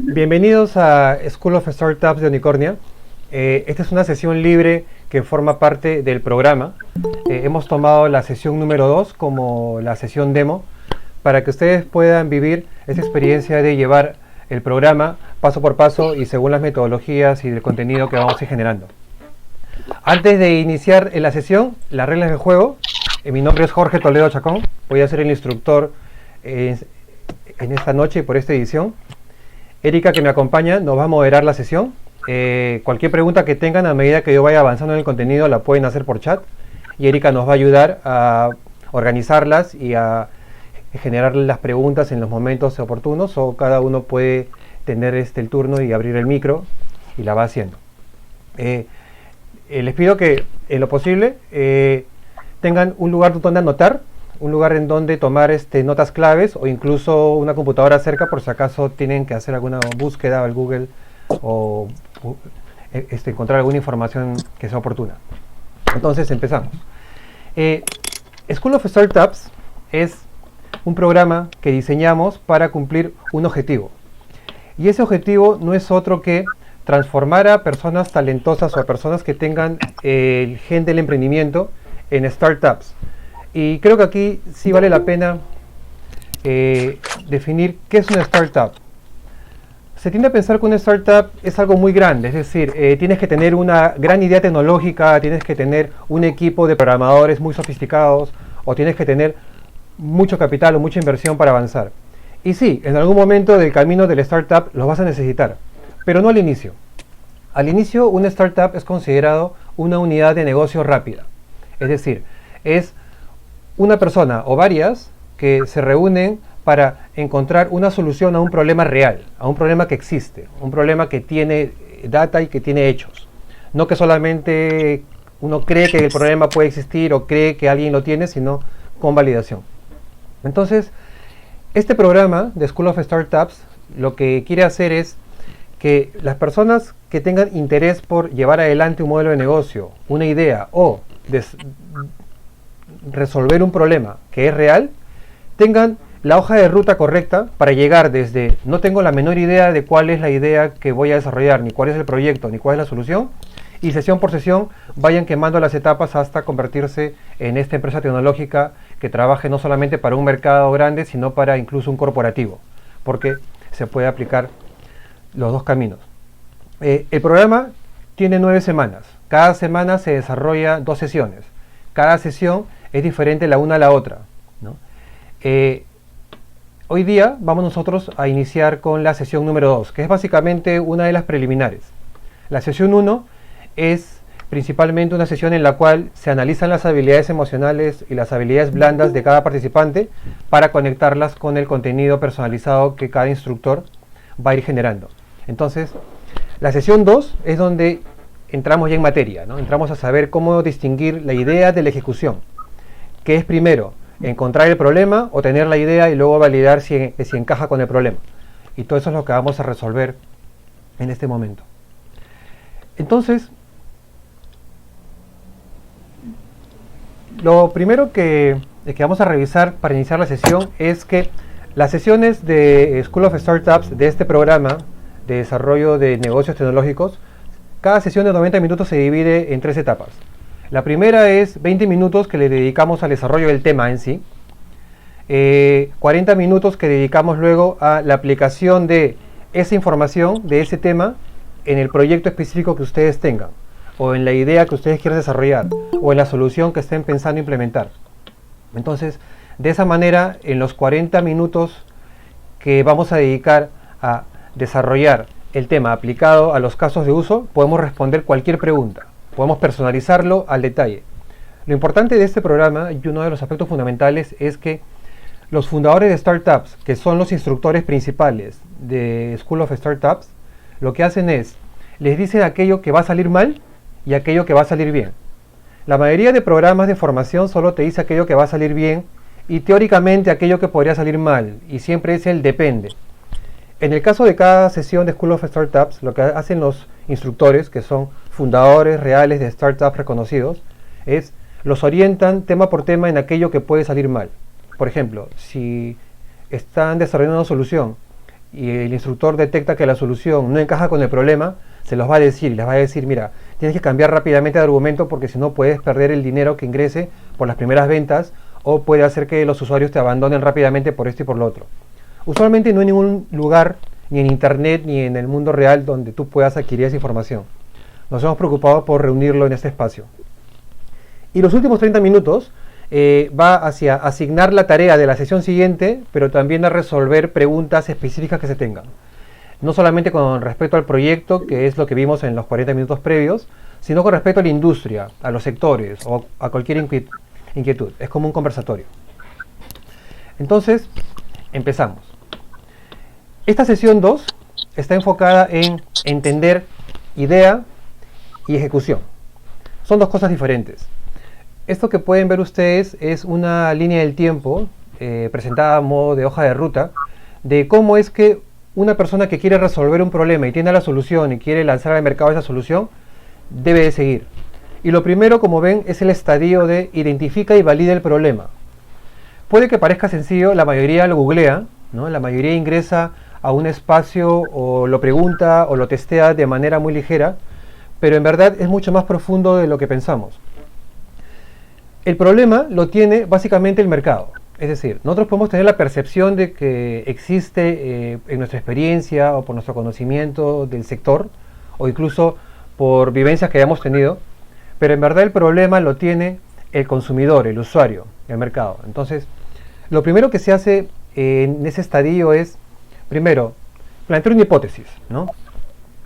Bienvenidos a School of Startups de Unicornia. Esta es una sesión libre que forma parte del programa. Hemos tomado la sesión número 2 como la sesión demo para que ustedes puedan vivir esta experiencia de llevar el programa paso por paso y según las metodologías y el contenido que vamos a ir generando. Antes de iniciar la sesión, las reglas del juego. Mi nombre es Jorge Toledo Chacón. Voy a ser el instructor en esta noche y por esta edición. Erika, que me acompaña, nos va a moderar la sesión. Cualquier pregunta que tengan a medida que yo vaya avanzando en el contenido la pueden hacer por chat y Erika nos va a ayudar a organizarlas y a generar las preguntas en los momentos oportunos, o cada uno puede tener el turno y abrir el micro y la va haciendo. Les pido que en lo posible tengan un lugar donde anotar, un lugar en donde tomar notas claves o incluso una computadora cerca por si acaso tienen que hacer alguna búsqueda al Google o encontrar alguna información que sea oportuna. Entonces empezamos. School of Startups es un programa que diseñamos para cumplir un objetivo. Y ese objetivo no es otro que transformar a personas talentosas o a personas que tengan el gen del emprendimiento en startups. Y creo que aquí sí vale la pena definir qué es una startup. Se tiende a pensar que una startup es algo muy grande, es decir, tienes que tener una gran idea tecnológica, tienes que tener un equipo de programadores muy sofisticados, o tienes que tener mucho capital o mucha inversión para avanzar. Y sí, en algún momento del camino del startup los vas a necesitar, pero no al inicio. Al inicio, una startup es considerado una unidad de negocio rápida, es decir, es una persona o varias que se reúnen para encontrar una solución a un problema real, a un problema que existe, un problema que tiene data y que tiene hechos. No que solamente uno cree que el problema puede existir o cree que alguien lo tiene, sino con validación. Entonces, este programa de School of Startups lo que quiere hacer es que las personas que tengan interés por llevar adelante un modelo de negocio, una idea o resolver un problema que es real, tengan la hoja de ruta correcta para llegar desde no tengo la menor idea de cuál es la idea que voy a desarrollar, ni cuál es el proyecto, ni cuál es la solución, y sesión por sesión vayan quemando las etapas hasta convertirse en esta empresa tecnológica que trabaje no solamente para un mercado grande, sino para incluso un corporativo, porque se puede aplicar los dos caminos. El programa tiene 9 semanas. Cada semana se desarrolla 2 sesiones. Cada sesión es diferente la una a la otra, ¿no? Hoy día vamos nosotros a iniciar con la sesión número 2, que es básicamente una de las preliminares. La sesión 1 es principalmente una sesión en la cual se analizan las habilidades emocionales y las habilidades blandas de cada participante para conectarlas con el contenido personalizado que cada instructor va a ir generando. Entonces, la sesión 2 es donde entramos ya en materia, ¿no? Entramos a saber cómo distinguir la idea de la ejecución. ¿Qué es primero? Encontrar el problema o tener la idea y luego validar si encaja con el problema. Y todo eso es lo que vamos a resolver en este momento. Entonces, lo primero que vamos a revisar para iniciar la sesión es que las sesiones de School of Startups de este programa de desarrollo de negocios tecnológicos, cada sesión de 90 minutos se divide en 3 etapas. La primera es 20 minutos que le dedicamos al desarrollo del tema en sí, 40 minutos que dedicamos luego a la aplicación de esa información, de ese tema, en el proyecto específico que ustedes tengan, o en la idea que ustedes quieran desarrollar, o en la solución que estén pensando implementar. Entonces, de esa manera, en los 40 minutos que vamos a dedicar a desarrollar el tema aplicado a los casos de uso, podemos responder cualquier pregunta, podemos personalizarlo al detalle. Lo importante de este programa, y uno de los aspectos fundamentales, es que los fundadores de startups, que son los instructores principales de School of Startups, lo que hacen es, les dicen aquello que va a salir mal y aquello que va a salir bien. La mayoría de programas de formación solo te dice aquello que va a salir bien y teóricamente aquello que podría salir mal, y siempre es el depende. En el caso de cada sesión de School of Startups, lo que hacen los instructores, que son fundadores reales de startups reconocidos, es los orientan tema por tema en aquello que puede salir mal. Por ejemplo, si están desarrollando una solución y el instructor detecta que la solución no encaja con el problema, se los va a decir y les va a decir, mira, tienes que cambiar rápidamente de argumento porque si no puedes perder el dinero que ingrese por las primeras ventas o puede hacer que los usuarios te abandonen rápidamente por esto y por lo otro. Usualmente no hay ningún lugar, ni en internet ni en el mundo real, donde tú puedas adquirir esa información. Nos hemos preocupado por reunirlo en este espacio. Y los últimos 30 minutos va hacia asignar la tarea de la sesión siguiente, pero también a resolver preguntas específicas que se tengan. No solamente con respecto al proyecto, que es lo que vimos en los 40 minutos previos, sino con respecto a la industria, a los sectores o a cualquier inquietud. Es como un conversatorio. Entonces, empezamos. Esta sesión 2 está enfocada en entender idea y ejecución. Son dos cosas diferentes. Esto que pueden ver ustedes es una línea del tiempo presentada a modo de hoja de ruta de cómo es que una persona que quiere resolver un problema y tiene la solución y quiere lanzar al mercado esa solución debe de seguir. Y lo primero, como ven, es el estadio de identifica y valida el problema. Puede que parezca sencillo, la mayoría lo googlea, ¿no? La mayoría ingresa a un espacio o lo pregunta o lo testea de manera muy ligera, pero en verdad es mucho más profundo de lo que pensamos. El problema lo tiene básicamente el mercado. Es decir, nosotros podemos tener la percepción de que existe en nuestra experiencia o por nuestro conocimiento del sector o incluso por vivencias que hayamos tenido, pero en verdad el problema lo tiene el consumidor, el usuario, el mercado. Entonces, lo primero que se hace en ese estadio es, primero, plantear una hipótesis, ¿no?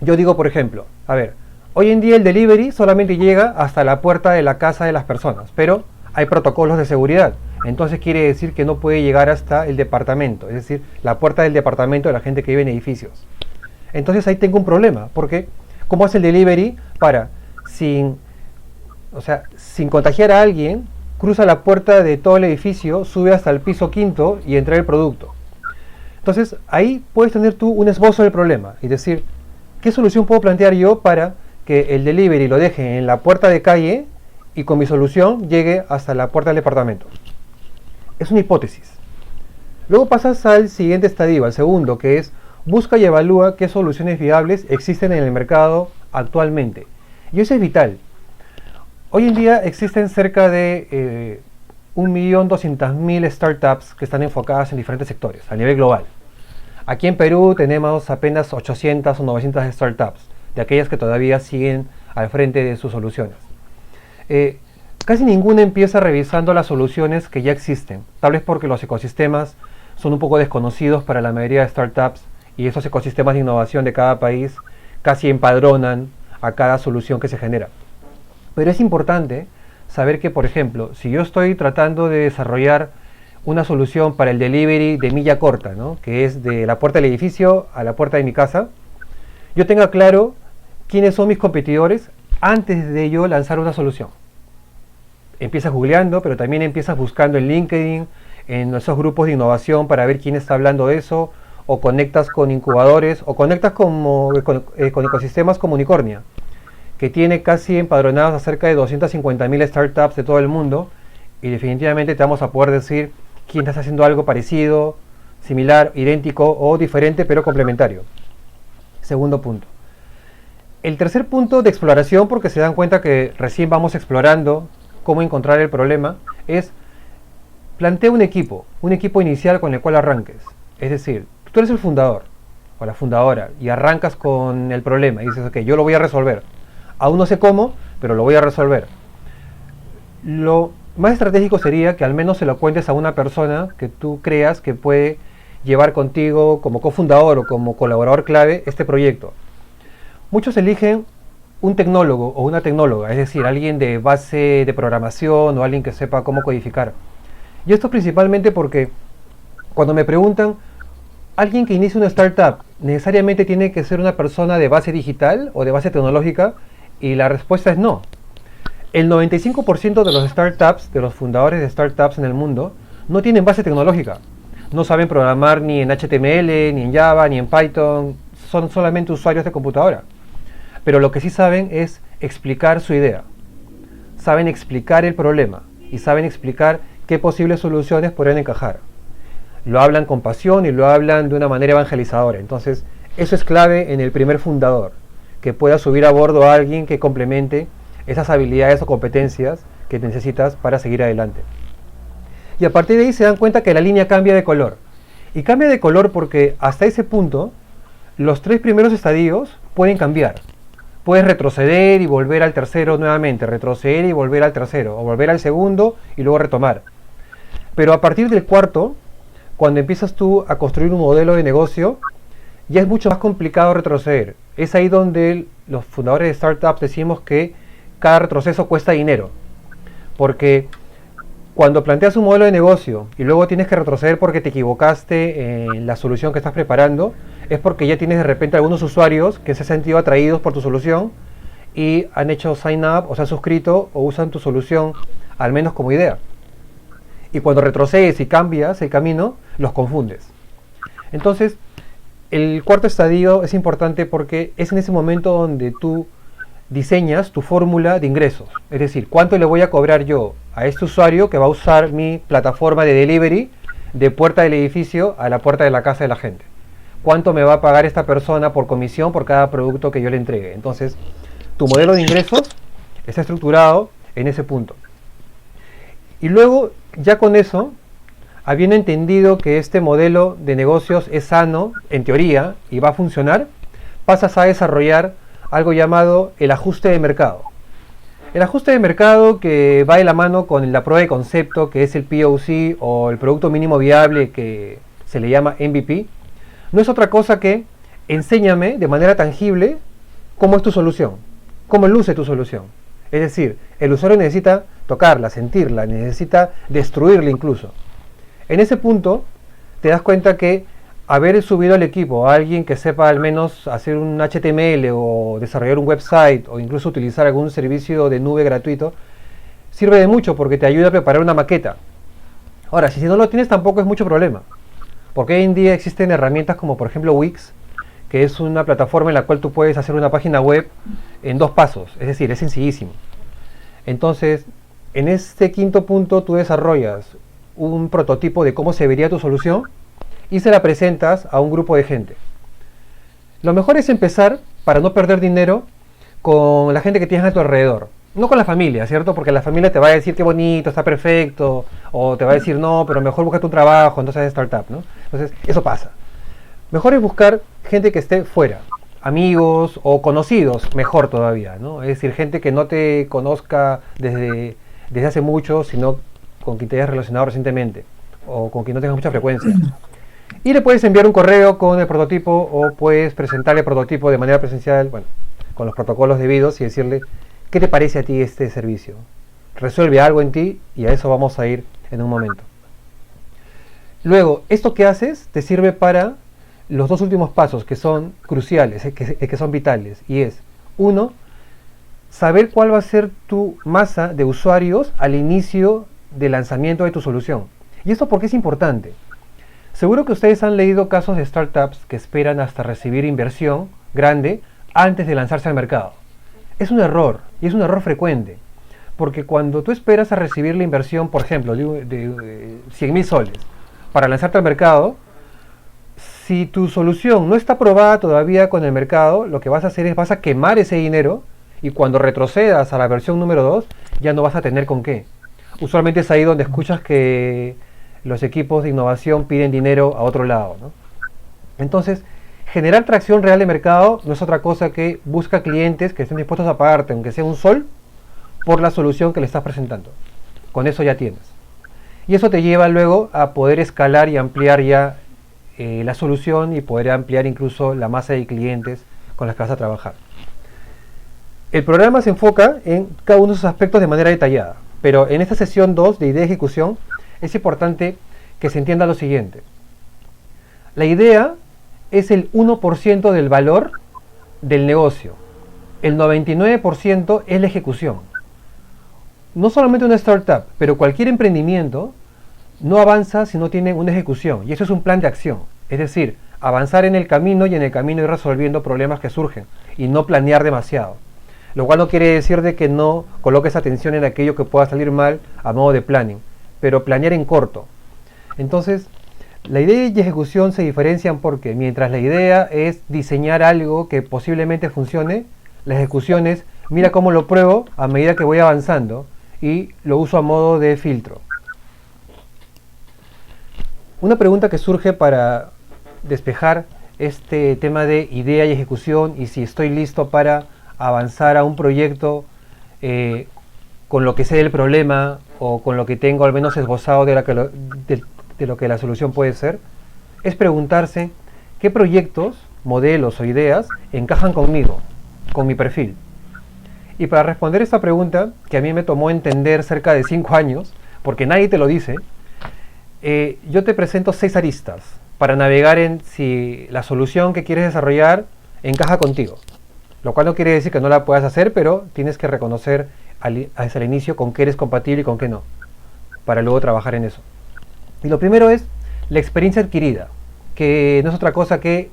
Yo digo, por ejemplo, a ver, hoy en día el delivery solamente llega hasta la puerta de la casa de las personas, pero hay protocolos de seguridad. Entonces quiere decir que no puede llegar hasta el departamento, es decir, la puerta del departamento de la gente que vive en edificios. Entonces ahí tengo un problema, porque ¿cómo hace el delivery para, sin contagiar a alguien, cruza la puerta de todo el edificio, sube hasta el piso quinto y entra el producto? Entonces ahí puedes tener tú un esbozo del problema y decir, ¿qué solución puedo plantear yo para que el delivery lo deje en la puerta de calle y con mi solución llegue hasta la puerta del departamento? Es una hipótesis. Luego pasas al siguiente estadio, al segundo, que es busca y evalúa qué soluciones viables existen en el mercado actualmente. Y eso es vital. Hoy en día existen cerca de 1.200.000 startups que están enfocadas en diferentes sectores a nivel global. Aquí en Perú tenemos apenas 800 o 900 startups, de aquellas que todavía siguen al frente de sus soluciones. Casi ninguna empieza revisando las soluciones que ya existen, tal vez porque los ecosistemas son un poco desconocidos para la mayoría de startups y esos ecosistemas de innovación de cada país casi empadronan a cada solución que se genera. Pero es importante saber que, por ejemplo, si yo estoy tratando de desarrollar una solución para el delivery de milla corta, ¿no? Que es de la puerta del edificio a la puerta de mi casa, yo tenga claro quiénes son mis competidores antes de yo lanzar una solución. Empiezas googleando, pero también empiezas buscando en LinkedIn, en esos grupos de innovación para ver quién está hablando de eso, o conectas con incubadores, o conectas con ecosistemas como Unicornia, que tiene casi empadronados a cerca de 250.000 startups de todo el mundo, y definitivamente te vamos a poder decir quién está haciendo algo parecido, similar, idéntico o diferente, pero complementario. Segundo punto. El tercer punto de exploración, porque se dan cuenta que recién vamos explorando cómo encontrar el problema, es plantea un equipo inicial con el cual arranques. Es decir, tú eres el fundador o la fundadora y arrancas con el problema y dices, ok, yo lo voy a resolver. Aún no sé cómo, pero lo voy a resolver. Lo más estratégico sería que al menos se lo cuentes a una persona que tú creas que puede llevar contigo como cofundador o como colaborador clave este proyecto. Muchos eligen un tecnólogo o una tecnóloga, es decir, alguien de base de programación o alguien que sepa cómo codificar. Y esto principalmente porque cuando me preguntan, ¿alguien que inicie una startup necesariamente tiene que ser una persona de base digital o de base tecnológica? Y la respuesta es no. El 95% de los startups, de los fundadores de startups en el mundo, no tienen base tecnológica. No saben programar ni en HTML, ni en Java, ni en Python. Son solamente usuarios de computadora. Pero lo que sí saben es explicar su idea. Saben explicar el problema y saben explicar qué posibles soluciones podrían encajar. lo hablan con pasión y lo hablan de una manera evangelizadora. Entonces, eso es clave en el primer fundador, que pueda subir a bordo a alguien que complemente esas habilidades o competencias que necesitas para seguir adelante. Y a partir de ahí se dan cuenta que la línea cambia de color. Y cambia de color porque hasta ese punto los 3 primeros estadios pueden cambiar. Puedes retroceder y volver al tercero nuevamente, retroceder y volver al tercero, o volver al segundo y luego retomar. Pero a partir del cuarto, cuando empiezas tú a construir un modelo de negocio, ya es mucho más complicado retroceder. Es ahí donde los fundadores de startups decimos que cada retroceso cuesta dinero. Porque cuando planteas un modelo de negocio y luego tienes que retroceder porque te equivocaste en la solución que estás preparando, es porque ya tienes de repente algunos usuarios que se han sentido atraídos por tu solución y han hecho sign up o se han suscrito o usan tu solución al menos como idea. Y cuando retrocedes y cambias el camino, los confundes. Entonces, el cuarto estadio es importante porque es en ese momento donde tú diseñas tu fórmula de ingresos. Es decir, cuánto le voy a cobrar yo a este usuario que va a usar mi plataforma de delivery de puerta del edificio a la puerta de la casa de la gente. Cuánto me va a pagar esta persona por comisión por cada producto que yo le entregue. Entonces, tu modelo de ingresos está estructurado en ese punto. Y luego, ya con eso, habiendo entendido que este modelo de negocios es sano, en teoría, y va a funcionar, pasas a desarrollar algo llamado el ajuste de mercado. El ajuste de mercado que va de la mano con la prueba de concepto, que es el POC o el producto mínimo viable que se le llama MVP, no es otra cosa que enséñame de manera tangible cómo es tu solución, cómo luce tu solución. Es decir, el usuario necesita tocarla, sentirla, necesita destruirla incluso. En ese punto te das cuenta que haber subido al equipo a alguien que sepa al menos hacer un HTML o desarrollar un website o incluso utilizar algún servicio de nube gratuito sirve de mucho porque te ayuda a preparar una maqueta. Ahora, si no lo tienes tampoco es mucho problema, porque hoy en día existen herramientas como por ejemplo Wix, que es una plataforma en la cual tú puedes hacer una página web en 2 pasos, es decir, es sencillísimo. Entonces, en este quinto punto tú desarrollas un prototipo de cómo se vería tu solución y se la presentas a un grupo de gente. Lo mejor es empezar, para no perder dinero, con la gente que tienes a tu alrededor. No con la familia, ¿cierto? Porque la familia te va a decir qué bonito, está perfecto, o te va a decir no, pero mejor búscate un trabajo, entonces es startup, ¿no? Entonces, eso pasa. Mejor es buscar gente que esté fuera, amigos o conocidos, mejor todavía, ¿no? Es decir, gente que no te conozca desde hace mucho, sino con quien te hayas relacionado recientemente, o con quien no tengas mucha frecuencia. Y le puedes enviar un correo con el prototipo o puedes presentarle el prototipo de manera presencial, bueno, con los protocolos debidos y decirle, ¿qué te parece a ti este servicio? Resuelve algo en ti y a eso vamos a ir en un momento. Luego, esto que haces te sirve para los 2 últimos pasos que son cruciales, que son vitales, y es, 1, saber cuál va a ser tu masa de usuarios al inicio del lanzamiento de tu solución. ¿Y esto por qué es importante? Seguro que ustedes han leído casos de startups que esperan hasta recibir inversión grande antes de lanzarse al mercado. Es un error, y es un error frecuente, porque cuando tú esperas a recibir la inversión, por ejemplo, de 100.000 soles, para lanzarte al mercado, si tu solución no está aprobada todavía con el mercado, lo que vas a hacer es vas a quemar ese dinero, y cuando retrocedas a la versión número 2, ya no vas a tener con qué. Usualmente es ahí donde escuchas que los equipos de innovación piden dinero a otro lado, ¿no? Entonces, generar tracción real de mercado no es otra cosa que busca clientes que estén dispuestos a pagarte, aunque sea un sol, por la solución que le estás presentando. Con eso ya tienes. Y eso te lleva luego a poder escalar y ampliar ya la solución y poder ampliar incluso la masa de clientes con los que vas a trabajar. El programa se enfoca en cada uno de esos aspectos de manera detallada, pero en esta sesión 2 de idea y ejecución es importante que se entienda lo siguiente. La idea es el 1% del valor del negocio. El 99% es la ejecución. No solamente una startup, pero cualquier emprendimiento no avanza si no tiene una ejecución. Y eso es un plan de acción. Es decir, avanzar en el camino y en el camino ir resolviendo problemas que surgen y no planear demasiado. Lo cual no quiere decir de que no coloques atención en aquello que pueda salir mal a modo de planning, pero planear en corto. Entonces, La idea y ejecución se diferencian porque mientras la idea es diseñar algo que posiblemente funcione, la ejecución es mira cómo lo pruebo a medida que voy avanzando y lo uso a modo de filtro. Una pregunta que surge para despejar este tema de idea y ejecución y si estoy listo para avanzar a un proyecto con lo que sé del problema o con lo que tengo al menos esbozado de lo que la solución puede ser, es preguntarse qué proyectos, modelos o ideas encajan conmigo, con mi perfil. Y para responder esta pregunta, que a mí me tomó entender cerca de 5 años, porque nadie te lo dice, yo te presento 6 aristas para navegar en si la solución que quieres desarrollar encaja contigo. Lo cual no quiere decir que no la puedas hacer, pero tienes que reconocer desde el inicio con qué eres compatible y con qué no, para luego trabajar en eso. Y lo primero es la experiencia adquirida, que no es otra cosa que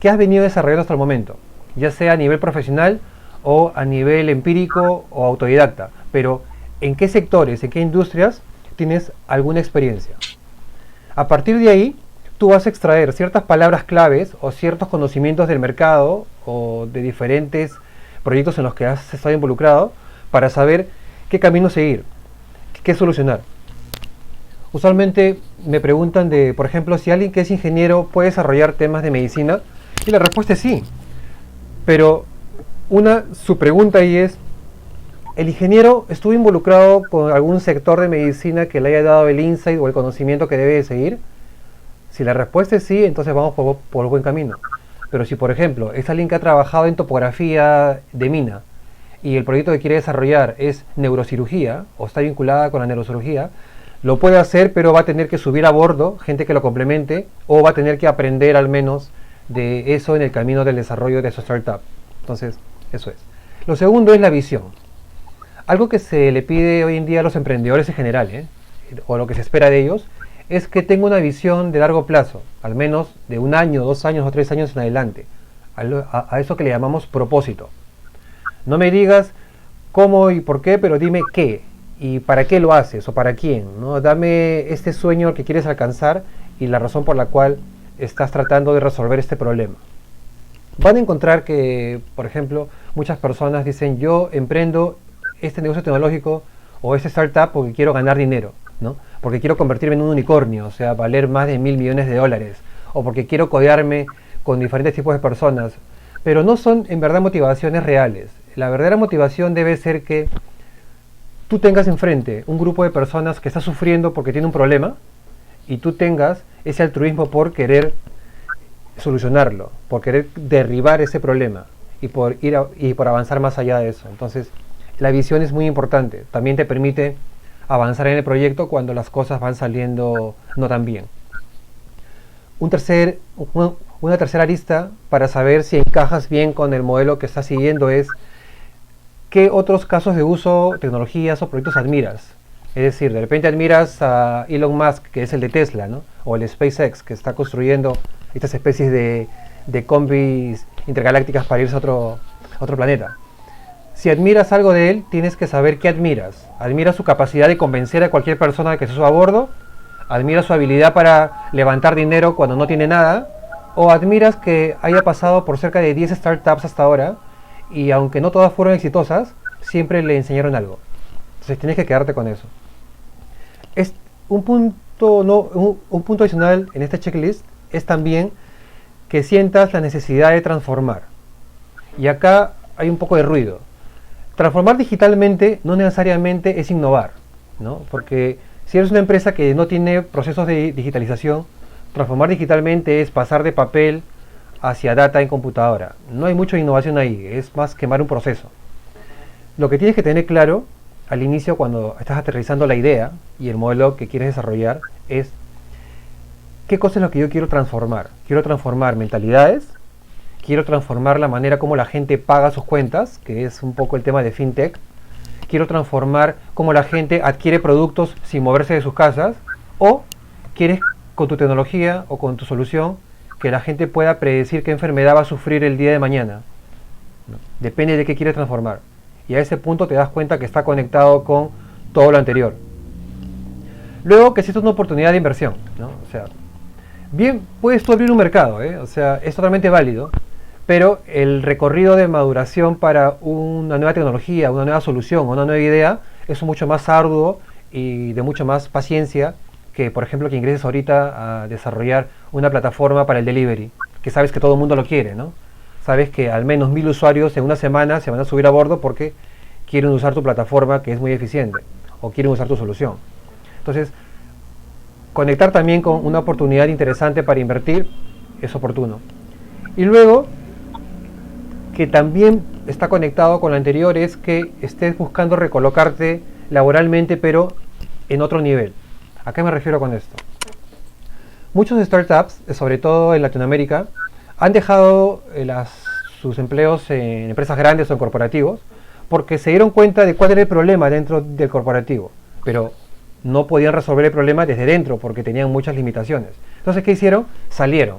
has venido desarrollando hasta el momento, ya sea a nivel profesional o a nivel empírico o autodidacta, pero en qué sectores, en qué industrias tienes alguna experiencia. A partir de ahí, tú vas a extraer ciertas palabras claves o ciertos conocimientos del mercado o de diferentes proyectos en los que has estado involucrado para saber qué camino seguir, qué solucionar. Usualmente me preguntan de, por ejemplo, si alguien que es ingeniero puede desarrollar temas de medicina, y la respuesta es sí. Pero su pregunta ahí es, ¿el ingeniero estuvo involucrado con algún sector de medicina que le haya dado el insight o el conocimiento que debe de seguir? Si la respuesta es sí, entonces vamos por buen camino. Pero si, por ejemplo, es alguien que ha trabajado en topografía de mina y el proyecto que quiere desarrollar es neurocirugía o está vinculada con la neurocirugía, lo puede hacer, pero va a tener que subir a bordo gente que lo complemente o va a tener que aprender al menos de eso en el camino del desarrollo de su startup. Entonces, eso es. Lo segundo es la visión. Algo que se le pide hoy en día a los emprendedores en general, o lo que se espera de ellos, es que tenga una visión de largo plazo, al menos de 1 año, 2 años o 3 años en adelante. A eso que le llamamos propósito. No me digas cómo y por qué, pero dime qué y para qué lo haces o para quién, ¿no? Dame este sueño que quieres alcanzar y la razón por la cual estás tratando de resolver este problema. Van a encontrar que, por ejemplo, muchas personas dicen yo emprendo este negocio tecnológico o este startup porque quiero ganar dinero, ¿no? Porque quiero convertirme en un unicornio, o sea, valer más de $1.000 millones, o porque quiero codearme con diferentes tipos de personas, pero no son en verdad motivaciones reales. La verdadera motivación debe ser que tú tengas enfrente un grupo de personas que está sufriendo porque tiene un problema y tú tengas ese altruismo por querer solucionarlo, por querer derribar ese problema y por avanzar más allá de eso. Entonces, la visión es muy importante. También te permite avanzar en el proyecto cuando las cosas van saliendo no tan bien. Una tercera arista para saber si encajas bien con el modelo que estás siguiendo es ¿qué otros casos de uso, tecnologías o proyectos admiras? Es decir, de repente admiras a Elon Musk, que es el de Tesla, ¿no? O el SpaceX, que está construyendo estas especies de combis intergalácticas para irse a otro planeta. Si admiras algo de él, tienes que saber qué admiras. ¿Admiras su capacidad de convencer a cualquier persona de que se suba a bordo? ¿Admiras su habilidad para levantar dinero cuando no tiene nada? ¿O admiras que haya pasado por cerca de 10 startups hasta ahora y aunque no todas fueron exitosas, siempre le enseñaron algo? Entonces tienes que quedarte con eso. Es un punto adicional en este checklist es también que sientas la necesidad de transformar. Y acá hay un poco de ruido. Transformar digitalmente no necesariamente es innovar, ¿no? Porque si eres una empresa que no tiene procesos de digitalización, transformar digitalmente es pasar de papel hacia data en computadora. No hay mucha innovación ahí, es más quemar un proceso. Lo que tienes que tener claro al inicio cuando estás aterrizando la idea y el modelo que quieres desarrollar es qué cosa es lo que yo quiero transformar. Quiero transformar mentalidades, quiero transformar la manera como la gente paga sus cuentas, que es un poco el tema de FinTech. Quiero transformar cómo la gente adquiere productos sin moverse de sus casas, o quieres con tu tecnología o con tu solución que la gente pueda predecir qué enfermedad va a sufrir el día de mañana. ¿No? Depende de qué quieres transformar. Y a ese punto te das cuenta que está conectado con todo lo anterior. Luego que existe una oportunidad de inversión, ¿no? O sea, Bien, puedes tú abrir un mercado, ¿eh? O sea, es totalmente válido, pero el recorrido de maduración para una nueva tecnología, una nueva solución, una nueva idea, es mucho más arduo y de mucho más paciencia que, por ejemplo, que ingreses ahorita a desarrollar una plataforma para el delivery, que sabes que todo el mundo lo quiere, ¿no? Sabes que al menos 1000 usuarios en una semana se van a subir a bordo porque quieren usar tu plataforma que es muy eficiente o quieren usar tu solución. Entonces, conectar también con una oportunidad interesante para invertir es oportuno. Y luego, que también está conectado con lo anterior, es que estés buscando recolocarte laboralmente, pero en otro nivel. ¿A qué me refiero con esto? Muchos startups, sobre todo en Latinoamérica, han dejado sus empleos en empresas grandes o en corporativos porque se dieron cuenta de cuál era el problema dentro del corporativo, pero no podían resolver el problema desde dentro porque tenían muchas limitaciones. Entonces, ¿qué hicieron? Salieron.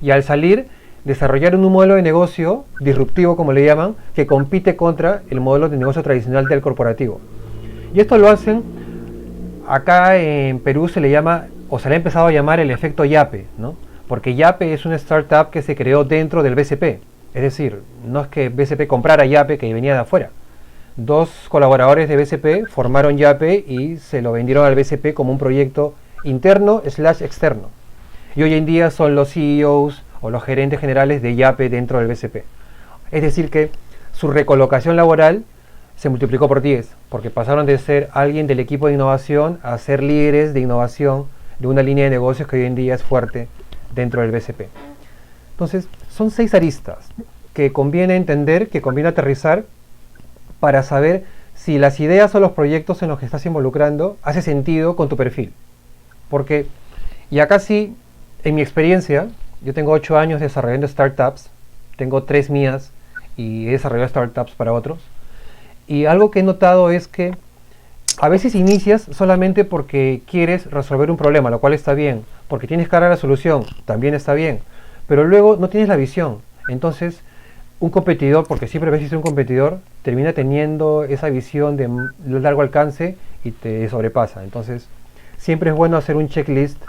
Y al salir, desarrollaron un modelo de negocio disruptivo, como le llaman, que compite contra el modelo de negocio tradicional del corporativo. Y esto lo hacen, acá en Perú se le llama, o se le ha empezado a llamar el efecto Yape, ¿no? Porque Yape es una startup que se creó dentro del BCP. Es decir, no es que BCP comprara Yape que venía de afuera. Dos colaboradores de BCP formaron Yape y se lo vendieron al BCP como un proyecto interno / externo. Y hoy en día son los CEOs o los gerentes generales de Yape dentro del BCP. Es decir que su recolocación laboral se multiplicó por 10, porque pasaron de ser alguien del equipo de innovación a ser líderes de innovación de una línea de negocios que hoy en día es fuerte dentro del BCP. Entonces, son 6 aristas que conviene entender, que conviene aterrizar para saber si las ideas o los proyectos en los que estás involucrando hace sentido con tu perfil. Porque, y acá sí, en mi experiencia, yo tengo 8 años desarrollando startups, tengo 3 mías y he desarrollado startups para otros. Y algo que he notado es que a veces inicias solamente porque quieres resolver un problema, lo cual está bien, porque tienes cara a la solución, también está bien, pero luego no tienes la visión. Entonces, un competidor, porque siempre ves que un competidor, termina teniendo esa visión de largo alcance y te sobrepasa. Entonces, siempre es bueno hacer un checklist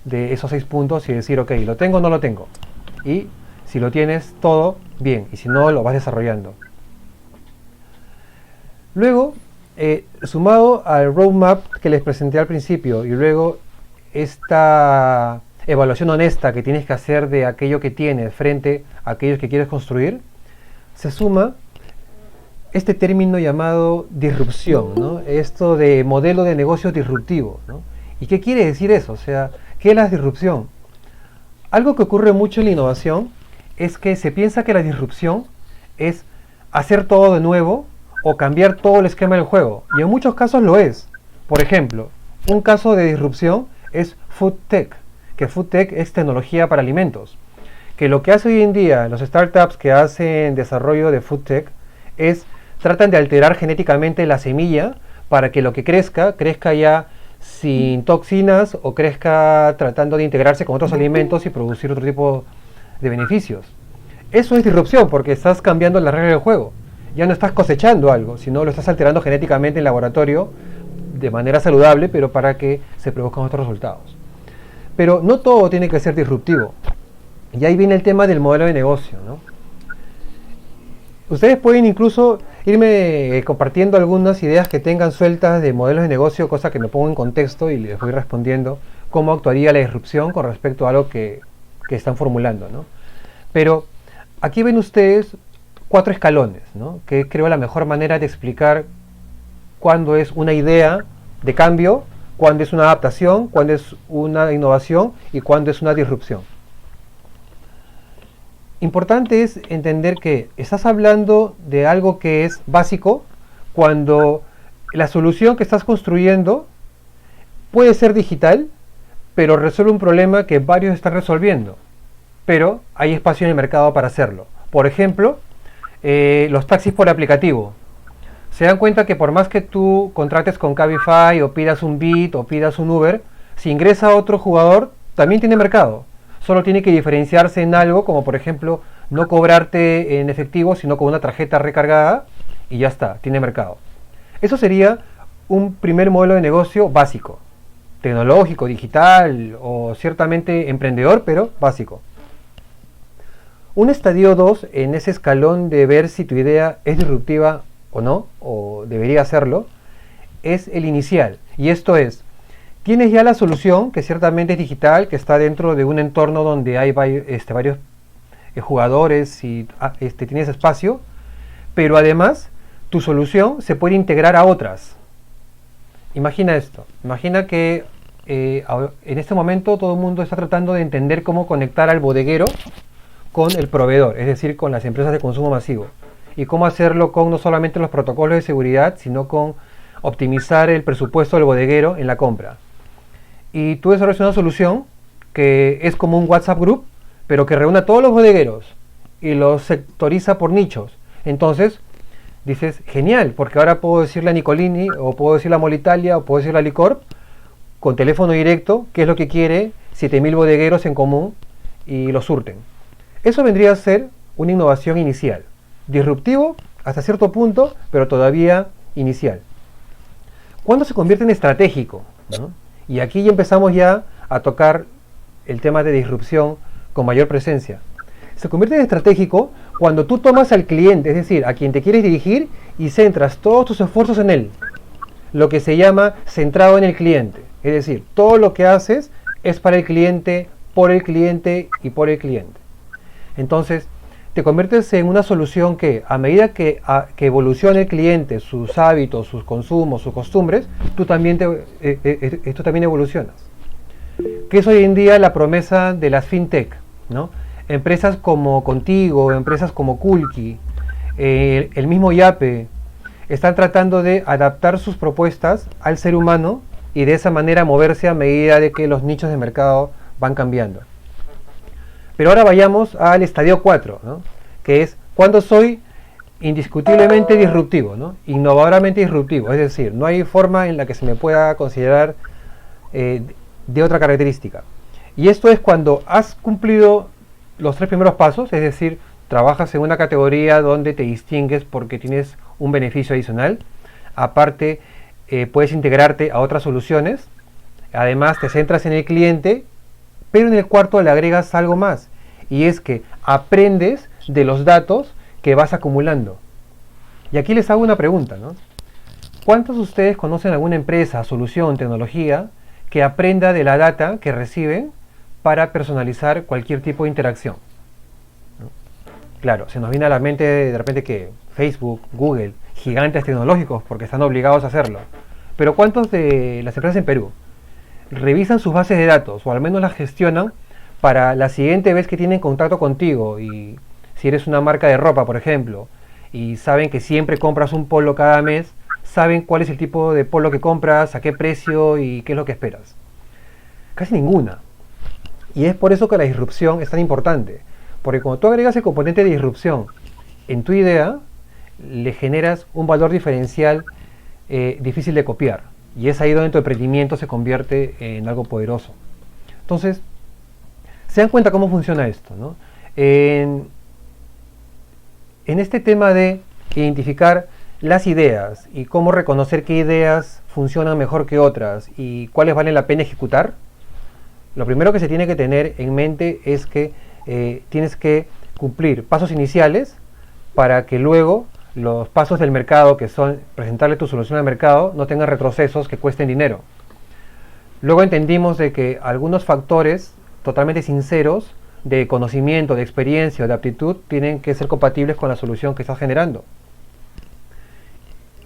de esos 6 puntos y decir, ok, ¿lo tengo o no lo tengo? Y si lo tienes todo, bien, y si no, lo vas desarrollando. Luego, sumado al roadmap que les presenté al principio y luego esta evaluación honesta que tienes que hacer de aquello que tienes frente a aquellos que quieres construir, se suma este término llamado disrupción, ¿no? Esto de modelo de negocio disruptivo, ¿no? ¿Y qué quiere decir eso? O sea, ¿qué es la disrupción? Algo que ocurre mucho en la innovación es que se piensa que la disrupción es hacer todo de nuevo o cambiar todo el esquema del juego. Y en muchos casos lo es. Por ejemplo, un caso de disrupción es Food Tech, que Food Tech es tecnología para alimentos. Que lo que hace hoy en día los startups que hacen desarrollo de Food Tech es tratan de alterar genéticamente la semilla para que lo que crezca ya sin toxinas o crezca tratando de integrarse con otros alimentos y producir otro tipo de beneficios. Eso es disrupción porque estás cambiando la regla del juego. Ya no estás cosechando algo, sino lo estás alterando genéticamente en laboratorio de manera saludable, pero para que se produzcan otros resultados. Pero no todo tiene que ser disruptivo. Y ahí viene el tema del modelo de negocio, ¿no? Ustedes pueden incluso irme compartiendo algunas ideas que tengan sueltas de modelos de negocio, cosa que me pongo en contexto y les voy respondiendo cómo actuaría la disrupción con respecto a algo que están formulando, ¿no? Pero aquí ven ustedes 4 escalones, ¿no? Que creo la mejor manera de explicar cuándo es una idea de cambio, cuándo es una adaptación, cuándo es una innovación y cuándo es una disrupción. Importante es entender que estás hablando de algo que es básico cuando la solución que estás construyendo puede ser digital, pero resuelve un problema que varios están resolviendo, pero hay espacio en el mercado para hacerlo. Por ejemplo, los taxis por aplicativo. Se dan cuenta que por más que tú contrates con Cabify o pidas un Bit o pidas un Uber, si ingresa otro jugador, también tiene mercado. Solo tiene que diferenciarse en algo, como por ejemplo, no cobrarte en efectivo, sino con una tarjeta recargada, y ya está, tiene mercado. Eso sería un primer modelo de negocio básico. tecnológico, digital o ciertamente emprendedor, pero básico. Un estadio 2 en ese escalón de ver si tu idea es disruptiva o no, o debería serlo, es el inicial. Y esto es, tienes ya la solución, que ciertamente es digital, que está dentro de un entorno donde hay varios jugadores y tienes espacio, pero además tu solución se puede integrar a otras. Imagina esto, imagina que en este momento todo el mundo está tratando de entender cómo conectar al bodeguero con el proveedor, es decir, con las empresas de consumo masivo, y cómo hacerlo con no solamente los protocolos de seguridad, sino con optimizar el presupuesto del bodeguero en la compra. Y tú desarrollas una solución que es como un WhatsApp Group, pero que reúne a todos los bodegueros y los sectoriza por nichos. Entonces dices, genial, porque ahora puedo decirle a Nicolini, o puedo decirle a Molitalia, o puedo decirle a Licorp, con teléfono directo, qué es lo que quiere 7000 bodegueros en común, y lo surten. Eso vendría a ser una innovación inicial. Disruptivo hasta cierto punto, pero todavía inicial. ¿Cuándo se convierte en estratégico? ¿No? Y aquí ya empezamos ya a tocar el tema de disrupción con mayor presencia. Se convierte en estratégico cuando tú tomas al cliente, es decir, a quien te quieres dirigir, y centras todos tus esfuerzos en él. Lo que se llama centrado en el cliente. Es decir, todo lo que haces es para el cliente, por el cliente y por el cliente. Entonces, te conviertes en una solución que, a medida que evolucione el cliente, sus hábitos, sus consumos, sus costumbres, tú también evolucionas. Que es hoy en día la promesa de las fintech, ¿no? Empresas como Contigo, empresas como Kulki, el mismo Yape, están tratando de adaptar sus propuestas al ser humano y de esa manera moverse a medida de que los nichos de mercado van cambiando. Pero ahora vayamos al estadio 4, ¿no? Que es cuando soy indiscutiblemente disruptivo, ¿no? Innovadoramente disruptivo, es decir, no hay forma en la que se me pueda considerar de otra característica. Y esto es cuando has cumplido los 3 primeros pasos, es decir, trabajas en una categoría donde te distingues porque tienes un beneficio adicional, aparte puedes integrarte a otras soluciones, además te centras en el cliente, pero en el cuarto le agregas algo más, y es que aprendes de los datos que vas acumulando. Y aquí les hago una pregunta, ¿no? ¿Cuántos de ustedes conocen alguna empresa, solución, tecnología que aprenda de la data que reciben para personalizar cualquier tipo de interacción? ¿No? Claro, se nos viene a la mente de repente que Facebook, Google, gigantes tecnológicos porque están obligados a hacerlo. Pero ¿cuántos de las empresas en Perú revisan sus bases de datos o al menos las gestionan para la siguiente vez que tienen contacto contigo? Y si eres una marca de ropa, por ejemplo, y saben que siempre compras un polo cada mes, saben cuál es el tipo de polo que compras, a qué precio y qué es lo que esperas. Casi ninguna. Y es por eso que la disrupción es tan importante, porque cuando tú agregas el componente de disrupción en tu idea, le generas un valor diferencial difícil de copiar, y es ahí donde tu emprendimiento se convierte en algo poderoso. Entonces, se dan cuenta cómo funciona esto, ¿no? En este tema de identificar las ideas y cómo reconocer qué ideas funcionan mejor que otras y cuáles valen la pena ejecutar, lo primero que se tiene que tener en mente es que tienes que cumplir pasos iniciales para que luego los pasos del mercado, que son presentarle tu solución al mercado, no tengan retrocesos que cuesten dinero. Luego entendimos de que algunos factores totalmente sinceros de conocimiento, de experiencia o de aptitud tienen que ser compatibles con la solución que estás generando.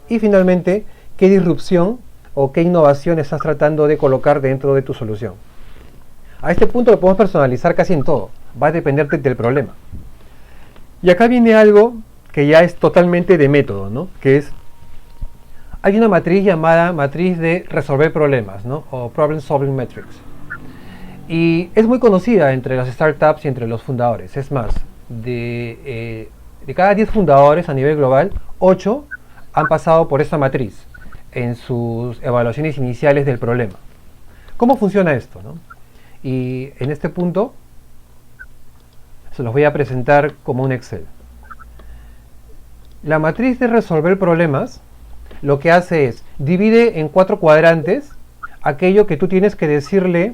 Y finalmente, ¿qué disrupción o qué innovación estás tratando de colocar dentro de tu solución? A este punto lo podemos personalizar casi en todo, va a depender del problema. Y acá viene algo que ya es totalmente de método, ¿no? Que es, hay una matriz llamada matriz de resolver problemas, ¿no? O Problem Solving Matrix. Y es muy conocida entre las startups y entre los fundadores. Es más, de cada 10 fundadores a nivel global, 8 han pasado por esta matriz en sus evaluaciones iniciales del problema. ¿Cómo funciona esto, no? Y en este punto se los voy a presentar como un Excel. La matriz de resolver problemas lo que hace es divide en 4 cuadrantes aquello que tú tienes que decirle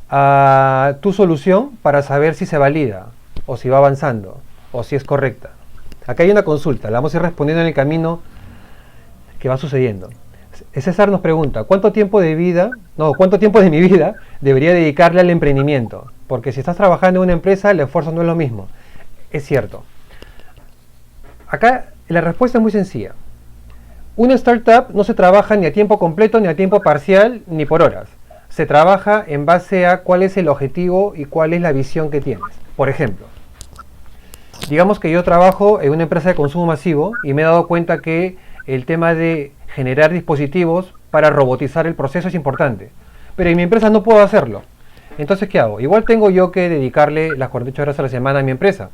a tu solución para saber si se valida, o si va avanzando, o si es correcta. Acá hay una consulta, la vamos a ir respondiendo en el camino que va sucediendo. César nos pregunta, ¿cuánto tiempo de mi vida debería dedicarle al emprendimiento? Porque si estás trabajando en una empresa, el esfuerzo no es lo mismo. Es cierto. Acá la respuesta es muy sencilla. Una startup no se trabaja ni a tiempo completo, ni a tiempo parcial, ni por horas. Se trabaja en base a cuál es el objetivo y cuál es la visión que tienes. Por ejemplo, digamos que yo trabajo en una empresa de consumo masivo y me he dado cuenta que el tema de generar dispositivos para robotizar el proceso es importante. Pero en mi empresa no puedo hacerlo. Entonces, ¿qué hago? Igual tengo yo que dedicarle las 48 horas a la semana a mi empresa.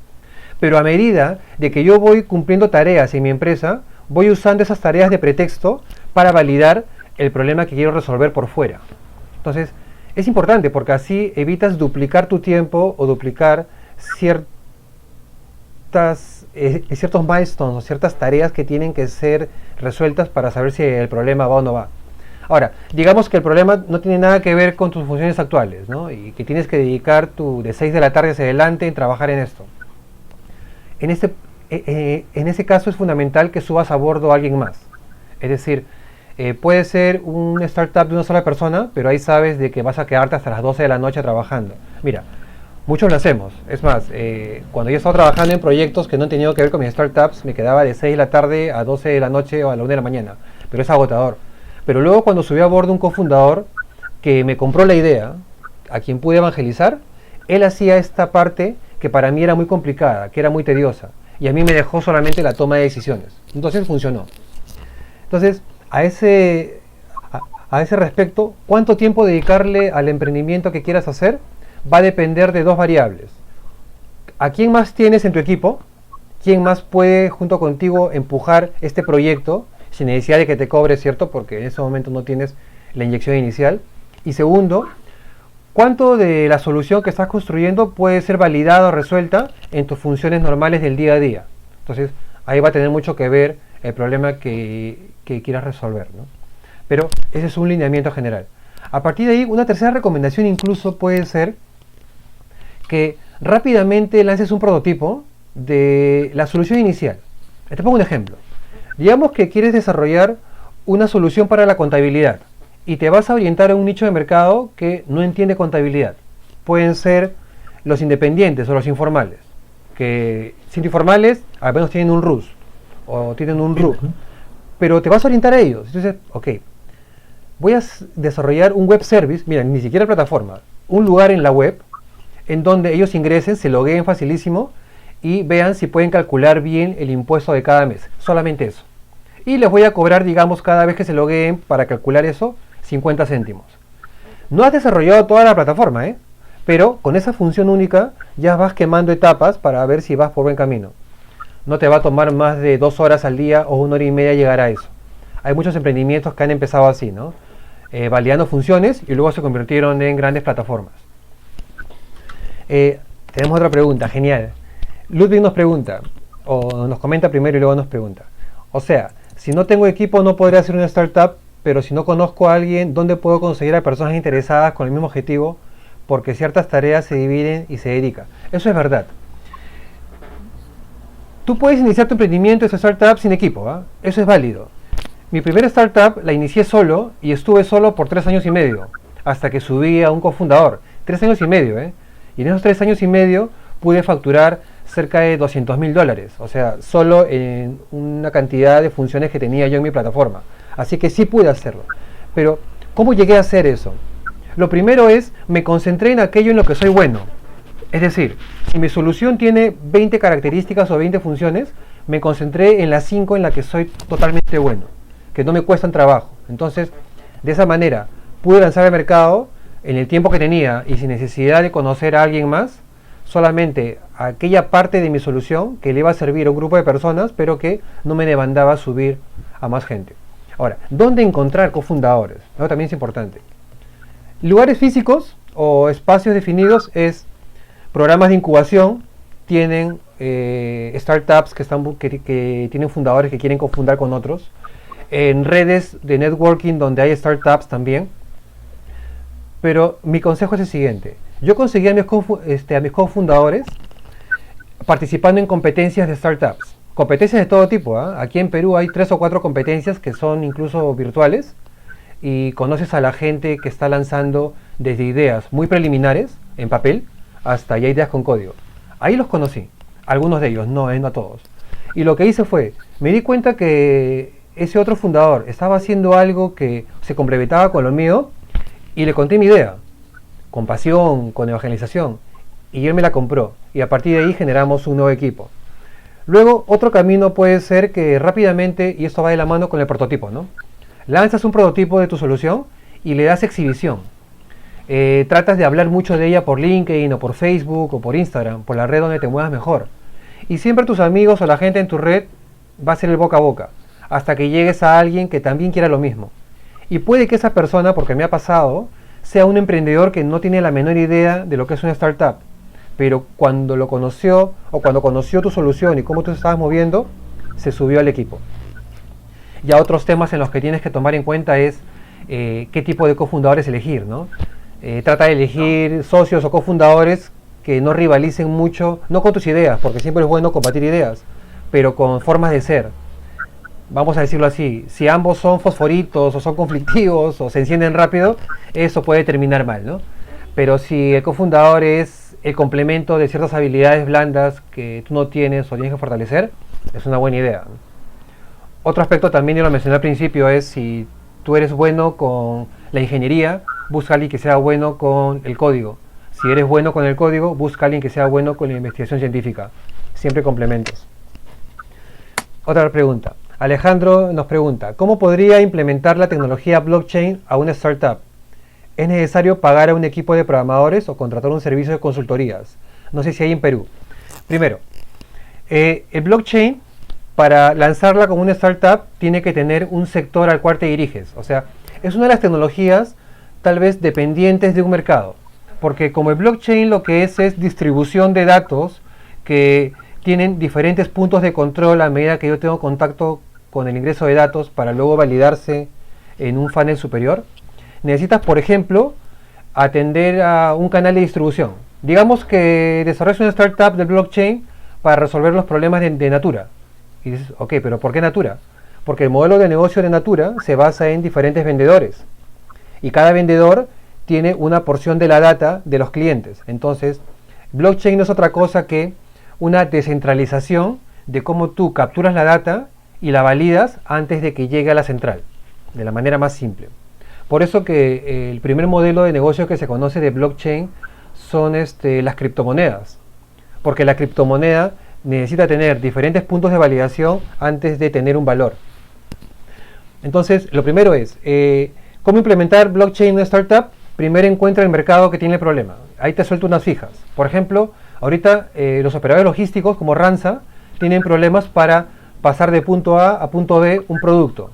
Pero a medida de que yo voy cumpliendo tareas en mi empresa, voy usando esas tareas de pretexto para validar el problema que quiero resolver por fuera. Entonces, es importante porque así evitas duplicar tu tiempo o duplicar ciertos milestones o ciertas tareas que tienen que ser resueltas para saber si el problema va o no va. Ahora, digamos que el problema no tiene nada que ver con tus funciones actuales, ¿no? Y que tienes que dedicar de 6 de la tarde hacia adelante en trabajar en esto. En ese caso es fundamental que subas a bordo a alguien más. Es decir, puede ser una startup de una sola persona, pero ahí sabes de que vas a quedarte hasta las 12 de la noche trabajando. Mira, muchos lo hacemos. Es más, cuando yo estaba trabajando en proyectos que no han tenido que ver con mis startups, me quedaba de 6 de la tarde a 12 de la noche o a la 1 de la mañana. Pero es agotador. Pero luego cuando subí a bordo un cofundador que me compró la idea, a quien pude evangelizar, él hacía esta parte que para mí era muy complicada, que era muy tediosa. Y a mí me dejó solamente la toma de decisiones. Entonces funcionó. Entonces, a ese respecto, ¿cuánto tiempo dedicarle al emprendimiento que quieras hacer? Va a depender de dos variables. ¿A quién más tienes en tu equipo? ¿Quién más puede junto contigo empujar este proyecto sin necesidad de que te cobre, ¿cierto? Porque en ese momento no tienes la inyección inicial. Y segundo, ¿cuánto de la solución que estás construyendo puede ser validada o resuelta en tus funciones normales del día a día? Entonces, ahí va a tener mucho que ver el problema que quieras resolver, ¿no? Pero ese es un lineamiento general. A partir de ahí, una tercera recomendación incluso puede ser que rápidamente lances un prototipo de la solución inicial. Te pongo un ejemplo. Digamos que quieres desarrollar una solución para la contabilidad y te vas a orientar a un nicho de mercado que no entiende contabilidad. Pueden ser los independientes o los informales, que siendo informales al menos tienen un RUS o tienen un RUC, pero te vas a orientar a ellos. Entonces, ok, voy a desarrollar un web service, mira, ni siquiera plataforma, un lugar en la web en donde ellos ingresen, se logueen facilísimo y vean si pueden calcular bien el impuesto de cada mes. Solamente eso. Y les voy a cobrar, digamos, cada vez que se logueen para calcular eso, 50 céntimos. No has desarrollado toda la plataforma, pero con esa función única ya vas quemando etapas para ver si vas por buen camino. No te va a tomar más de 2 horas al día o 1 hora y media llegar a eso. Hay muchos emprendimientos que han empezado así, ¿no? Validando funciones y luego se convirtieron en grandes plataformas. Tenemos otra pregunta, genial. Ludwig nos pregunta, o nos comenta primero y luego nos pregunta. O sea, si no tengo equipo no podría hacer una startup, pero si no conozco a alguien, ¿dónde puedo conseguir a personas interesadas con el mismo objetivo? Porque ciertas tareas se dividen y se dedican. Eso es verdad. Tú puedes iniciar tu emprendimiento, esa startup, sin equipo, ¿eh? Eso es válido. Mi primera startup la inicié solo y estuve solo por 3 años y medio, hasta que subí a un cofundador. 3 años y medio, ¿eh? Y en esos 3 años y medio pude facturar cerca de $200,000, o sea, solo en una cantidad de funciones que tenía yo en mi plataforma. Así que sí pude hacerlo. Pero, ¿cómo llegué a hacer eso? Lo primero es, me concentré en aquello en lo que soy bueno. Es decir, si mi solución tiene 20 características o 20 funciones, me concentré en las 5 en las que soy totalmente bueno, que no me cuestan trabajo. Entonces, de esa manera, pude lanzar al mercado en el tiempo que tenía y sin necesidad de conocer a alguien más, solamente aquella parte de mi solución que le iba a servir a un grupo de personas, pero que no me demandaba subir a más gente. Ahora, ¿dónde encontrar cofundadores? Eso también es importante. Lugares físicos o espacios definidos es programas de incubación, tienen startups que tienen fundadores que quieren cofundar con otros, en redes de networking donde hay startups también, Pero mi consejo es el siguiente. Yo conseguí a mis cofundadores participando en competencias de startups. Competencias de todo tipo, ¿eh? Aquí en Perú hay 3 o 4 competencias que son incluso virtuales y conoces a la gente que está lanzando desde ideas muy preliminares en papel hasta ya ideas con código. Ahí los conocí, algunos de ellos, no a todos. Y lo que hice fue, me di cuenta que ese otro fundador estaba haciendo algo que se complementaba con lo mío y le conté mi idea, con pasión, con evangelización, y él me la compró y a partir de ahí generamos un nuevo equipo. Luego, otro camino puede ser que rápidamente, y esto va de la mano con el prototipo, ¿no? Lanzas un prototipo de tu solución y le das exhibición. Tratas de hablar mucho de ella por LinkedIn o por Facebook o por Instagram, por la red donde te muevas mejor. Y siempre tus amigos o la gente en tu red va a ser el boca a boca, hasta que llegues a alguien que también quiera lo mismo. Y puede que esa persona, porque me ha pasado, sea un emprendedor que no tiene la menor idea de lo que es una startup, pero cuando lo conoció o cuando conoció tu solución y cómo tú te estabas moviendo, se subió al equipo. Ya otros temas en los que tienes que tomar en cuenta es qué tipo de cofundadores elegir, ¿no? Trata de elegir socios o cofundadores que no rivalicen mucho, no con tus ideas, porque siempre es bueno compartir ideas, pero con formas de ser. Vamos a decirlo así, si ambos son fosforitos o son conflictivos o se encienden rápido, eso puede terminar mal, ¿no? Pero si el cofundador es el complemento de ciertas habilidades blandas que tú no tienes o tienes que fortalecer, es una buena idea. Otro aspecto también, yo lo mencioné al principio, es si tú eres bueno con la ingeniería, busca a alguien que sea bueno con el código. Si eres bueno con el código, busca a alguien que sea bueno con la investigación científica. Siempre complementos. Otra pregunta. Alejandro nos pregunta, ¿cómo podría implementar la tecnología blockchain a una startup? ¿Es necesario pagar a un equipo de programadores o contratar un servicio de consultorías? No sé si hay en Perú. Primero, el blockchain, para lanzarla como una startup, tiene que tener un sector al cual te diriges. O sea, es una de las tecnologías tal vez dependientes de un mercado. Porque como el blockchain lo que es distribución de datos que tienen diferentes puntos de control a medida que yo tengo contacto con el ingreso de datos para luego validarse en un funnel superior. Necesitas, por ejemplo, atender a un canal de distribución. Digamos que desarrollas una startup de blockchain para resolver los problemas de Natura. Y dices, ok, pero ¿por qué Natura? Porque el modelo de negocio de Natura se basa en diferentes vendedores. Y cada vendedor tiene una porción de la data de los clientes. Entonces, blockchain no es otra cosa que una descentralización de cómo tú capturas la data y la validas antes de que llegue a la central, de la manera más simple. Por eso que el primer modelo de negocio que se conoce de blockchain son las criptomonedas. Porque la criptomoneda necesita tener diferentes puntos de validación antes de tener un valor. Entonces, lo primero es, ¿cómo implementar blockchain en una startup? Primero encuentra el mercado que tiene el problema. Ahí te suelto unas fijas. Por ejemplo, ahorita los operadores logísticos como Ranza tienen problemas para pasar de punto A punto B un producto.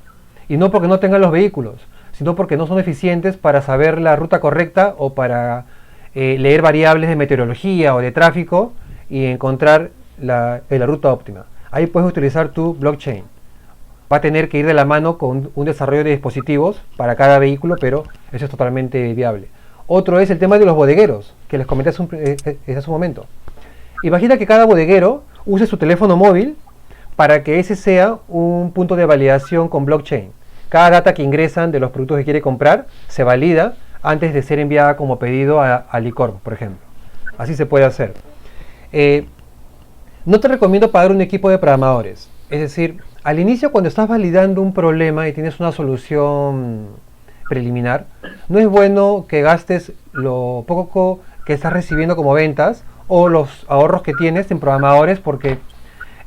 Y no porque no tengan los vehículos, sino porque no son eficientes para saber la ruta correcta o para leer variables de meteorología o de tráfico y encontrar la ruta óptima. Ahí puedes utilizar tu blockchain. Va a tener que ir de la mano con un desarrollo de dispositivos para cada vehículo, pero eso es totalmente viable. Otro es el tema de los bodegueros, que les comenté hace un momento. Imagina que cada bodeguero use su teléfono móvil para que ese sea un punto de validación con blockchain. Cada data que ingresan de los productos que quiere comprar se valida antes de ser enviada como pedido a Licor, por ejemplo. Así se puede hacer. No te recomiendo pagar un equipo de programadores. Es decir, al inicio, cuando estás validando un problema y tienes una solución preliminar, no es bueno que gastes lo poco que estás recibiendo como ventas o los ahorros que tienes en programadores, porque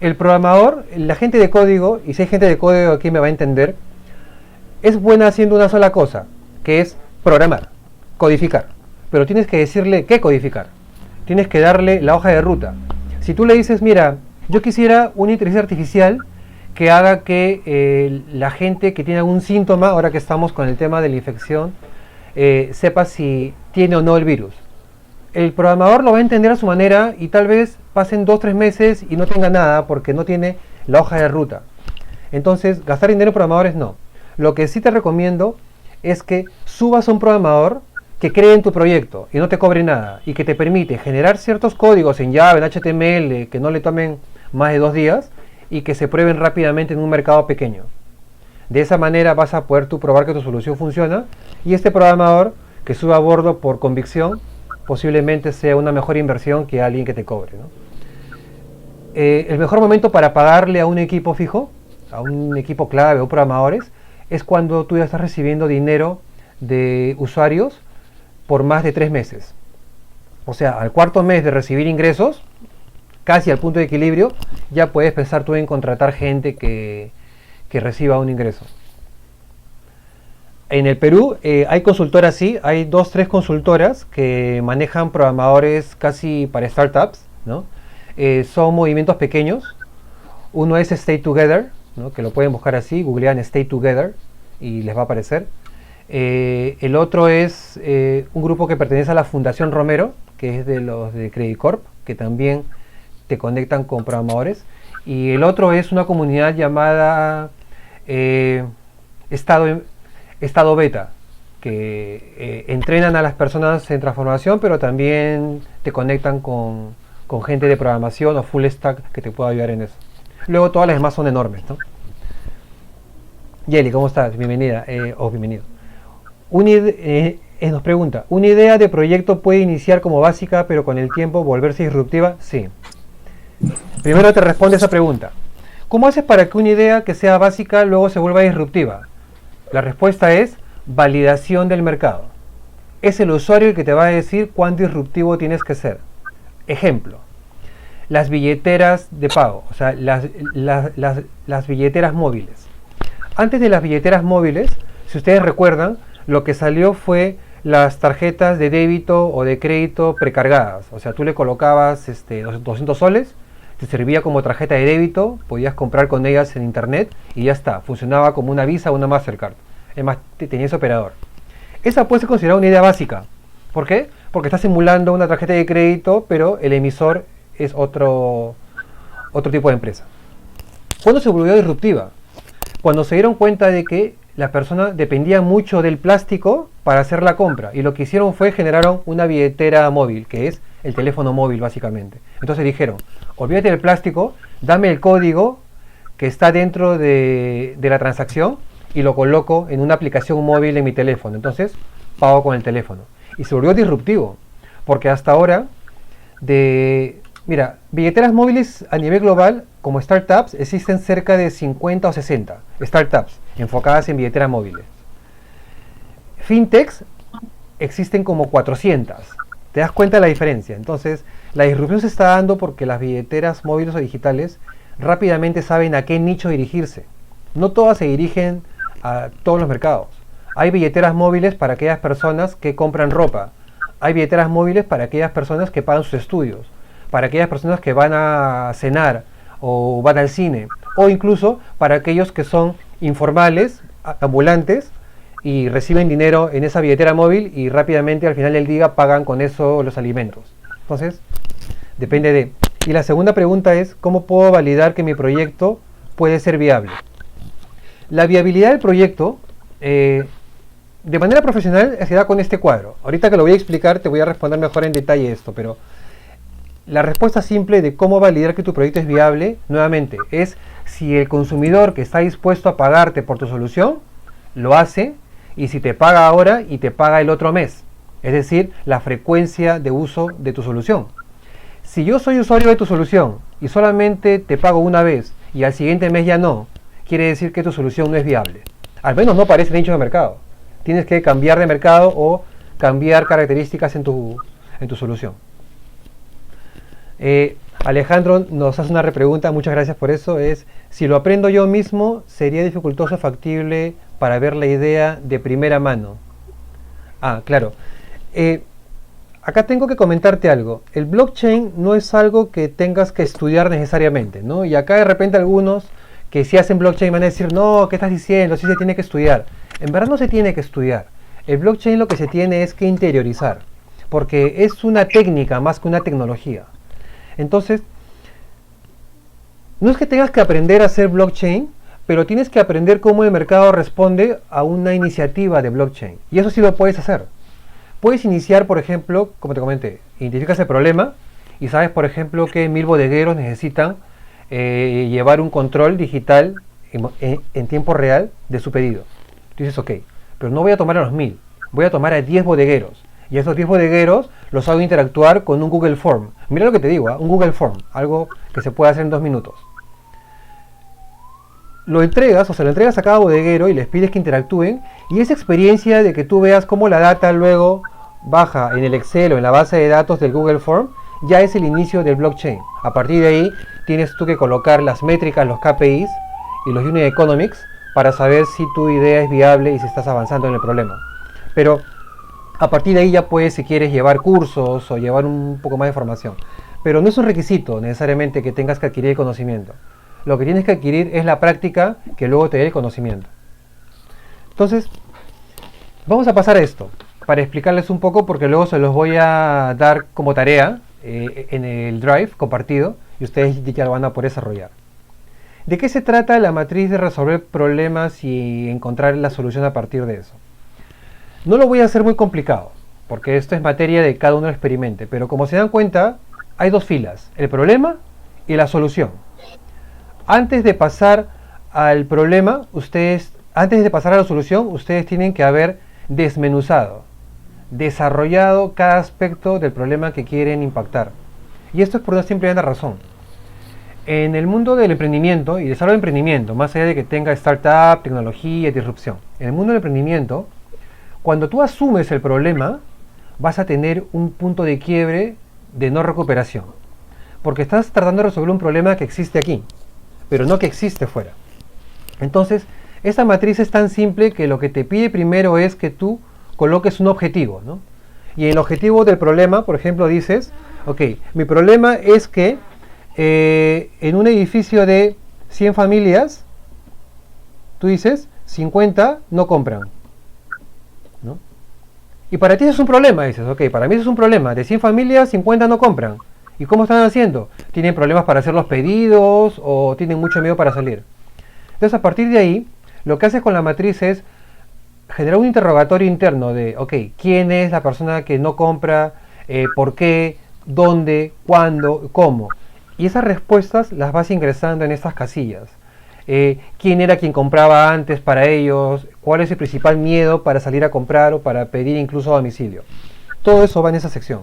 el programador, la gente de código, y si hay gente de código aquí me va a entender, es buena haciendo una sola cosa, que es programar, codificar. Pero tienes que decirle qué codificar. Tienes que darle la hoja de ruta. Si tú le dices, mira, yo quisiera una inteligencia artificial que haga que la gente que tiene algún síntoma, ahora que estamos con el tema de la infección, sepa si tiene o no el virus. El programador lo va a entender a su manera y tal vez pasen 2-3 meses y no tenga nada porque no tiene la hoja de ruta. Entonces, gastar dinero en programadores no. Lo que sí te recomiendo es que subas a un programador que cree en tu proyecto y no te cobre nada y que te permite generar ciertos códigos en Java, en HTML, que no le tomen más de 2 días y que se prueben rápidamente en un mercado pequeño. De esa manera vas a poder tú probar que tu solución funciona y este programador que sube a bordo por convicción posiblemente sea una mejor inversión que alguien que te cobre, ¿no? El mejor momento para pagarle a un equipo fijo, a un equipo clave o programadores, es cuando tú ya estás recibiendo dinero de usuarios por más de 3 meses. O sea, al cuarto mes de recibir ingresos, casi al punto de equilibrio, ya puedes pensar tú en contratar gente que reciba un ingreso. En el Perú hay consultoras, sí, hay 2, 3 consultoras que manejan programadores casi para startups, ¿no? Son movimientos pequeños. Uno es Stay Together, ¿no? Que lo pueden buscar así, googlean Stay Together y les va a aparecer. El otro es un grupo que pertenece a la Fundación Romero, que es de los de Credit Corp, que también te conectan con programadores. Y el otro es una comunidad llamada Estado Beta, que entrenan a las personas en transformación, pero también te conectan con gente de programación o full stack que te pueda ayudar en eso. Luego todas las demás son enormes, ¿no? Yeli, ¿cómo estás? Bienvenida, o bienvenido. Nos pregunta, ¿una idea de proyecto puede iniciar como básica pero con el tiempo volverse disruptiva? Sí. Primero te responde esa pregunta. ¿Cómo haces para que una idea que sea básica luego se vuelva disruptiva? La respuesta es validación del mercado. Es el usuario el que te va a decir cuán disruptivo tienes que ser. Ejemplo, las billeteras de pago, o sea, las billeteras móviles. Antes de las billeteras móviles, si ustedes recuerdan, lo que salió fue las tarjetas de débito o de crédito precargadas. O sea, tú le colocabas 200 soles, te servía como tarjeta de débito, podías comprar con ellas en internet y ya está. Funcionaba como una Visa o una Mastercard. Además, tenía ese operador. Esa puede ser considerada una idea básica. ¿Por qué? Porque está simulando una tarjeta de crédito, pero el emisor es otro tipo de empresa. ¿Cuándo se volvió disruptiva? Cuando se dieron cuenta de que la persona dependía mucho del plástico para hacer la compra. Y lo que hicieron fue generaron una billetera móvil, que es el teléfono móvil básicamente. Entonces dijeron, olvídate del plástico, dame el código que está dentro de la transacción y lo coloco en una aplicación móvil en mi teléfono. Entonces pago con el teléfono. Y se volvió disruptivo, porque hasta ahora, mira, billeteras móviles a nivel global, como startups, existen cerca de 50 o 60 startups enfocadas en billeteras móviles. Fintechs existen como 400. ¿Te das cuenta de la diferencia? Entonces, la disrupción se está dando porque las billeteras móviles o digitales rápidamente saben a qué nicho dirigirse. No todas se dirigen a todos los mercados. Hay billeteras móviles para aquellas personas que compran ropa. Hay billeteras móviles para aquellas personas que pagan sus estudios. Para aquellas personas que van a cenar o van al cine. O incluso para aquellos que son informales, ambulantes, y reciben dinero en esa billetera móvil y rápidamente al final del día pagan con eso los alimentos. Entonces, depende de... Y la segunda pregunta es, ¿cómo puedo validar que mi proyecto puede ser viable? La viabilidad del proyecto, de manera profesional, se da con este cuadro. Ahorita que lo voy a explicar, te voy a responder mejor en detalle esto, pero la respuesta simple de cómo validar que tu proyecto es viable, nuevamente, es si el consumidor que está dispuesto a pagarte por tu solución, lo hace, y si te paga ahora y te paga el otro mes. Es decir, la frecuencia de uso de tu solución. Si yo soy usuario de tu solución y solamente te pago una vez y al siguiente mes ya no, quiere decir que tu solución no es viable. Al menos no parece nicho de mercado. Tienes que cambiar de mercado o cambiar características en tu solución. Alejandro nos hace una repregunta, muchas gracias por eso, es si lo aprendo yo mismo, ¿sería dificultoso factible para ver la idea de primera mano? Ah, claro. Acá tengo que comentarte algo. El blockchain no es algo que tengas que estudiar necesariamente, ¿no? Y acá de repente algunos que si hacen blockchain van a decir, no, ¿qué estás diciendo? Sí se tiene que estudiar. En verdad no se tiene que estudiar. El blockchain lo que se tiene es que interiorizar, porque es una técnica más que una tecnología. Entonces, no es que tengas que aprender a hacer blockchain, pero tienes que aprender cómo el mercado responde a una iniciativa de blockchain. Y eso sí lo puedes hacer. puedes iniciar, por ejemplo, como te comenté, identificas el problema y sabes, por ejemplo, que 1000 bodegueros necesitan llevar un control digital en tiempo real de su pedido. Tú dices, ok, pero no voy a tomar a los 1000, voy a tomar a 10 bodegueros. Y a esos 10 bodegueros los hago interactuar con un Google Form. Mira lo que te digo, un Google Form, algo que se puede hacer en 2 minutos. Lo entregas, o sea, lo entregas a cada bodeguero y les pides que interactúen, y esa experiencia de que tú veas cómo la data luego baja en el Excel o en la base de datos del Google Form, ya es el inicio del blockchain. A partir de ahí tienes tú que colocar las métricas, los KPIs y los Unit Economics para saber si tu idea es viable y si estás avanzando en el problema. Pero a partir de ahí ya puedes, si quieres, llevar cursos o llevar un poco más de formación. Pero no es un requisito necesariamente que tengas que adquirir el conocimiento. Lo que tienes que adquirir es la práctica que luego te dé el conocimiento. Entonces, vamos a pasar a esto para explicarles un poco, porque luego se los voy a dar como tarea en el Drive compartido y ustedes ya lo van a poder desarrollar. ¿De qué se trata la matriz de resolver problemas y encontrar la solución a partir de eso? No lo voy a hacer muy complicado, porque esto es materia de cada uno experimente, pero como se dan cuenta, hay dos filas, el problema y la solución. Antes de pasar al problema, antes de pasar a la solución, ustedes tienen que haber desmenuzado, desarrollado cada aspecto del problema que quieren impactar. Y esto es por una simple razón. En el mundo del emprendimiento y desarrollo de emprendimiento, más allá de que tenga startup, tecnología, disrupción, en el mundo del emprendimiento, cuando tú asumes el problema, vas a tener un punto de quiebre de no recuperación. Porque estás tratando de resolver un problema que existe aquí, pero no que existe fuera. Entonces, esta matriz es tan simple que lo que te pide primero es que tú coloques un objetivo, ¿no? Y en el objetivo del problema, por ejemplo, dices, ok, mi problema es que en un edificio de 100 familias, tú dices, 50 no compran, ¿no? Y para ti eso es un problema, dices, ok, para mí eso es un problema, de 100 familias, 50 no compran. ¿Y cómo están haciendo? ¿Tienen problemas para hacer los pedidos o tienen mucho miedo para salir? Entonces, a partir de ahí, lo que haces con la matriz es generar un interrogatorio interno de, ok, ¿quién es la persona que no compra? ¿Por qué? ¿Dónde? ¿Cuándo? ¿Cómo? Y esas respuestas las vas ingresando en estas casillas. ¿Quién era quien compraba antes para ellos? ¿Cuál es el principal miedo para salir a comprar o para pedir incluso a domicilio? Todo eso va en esa sección.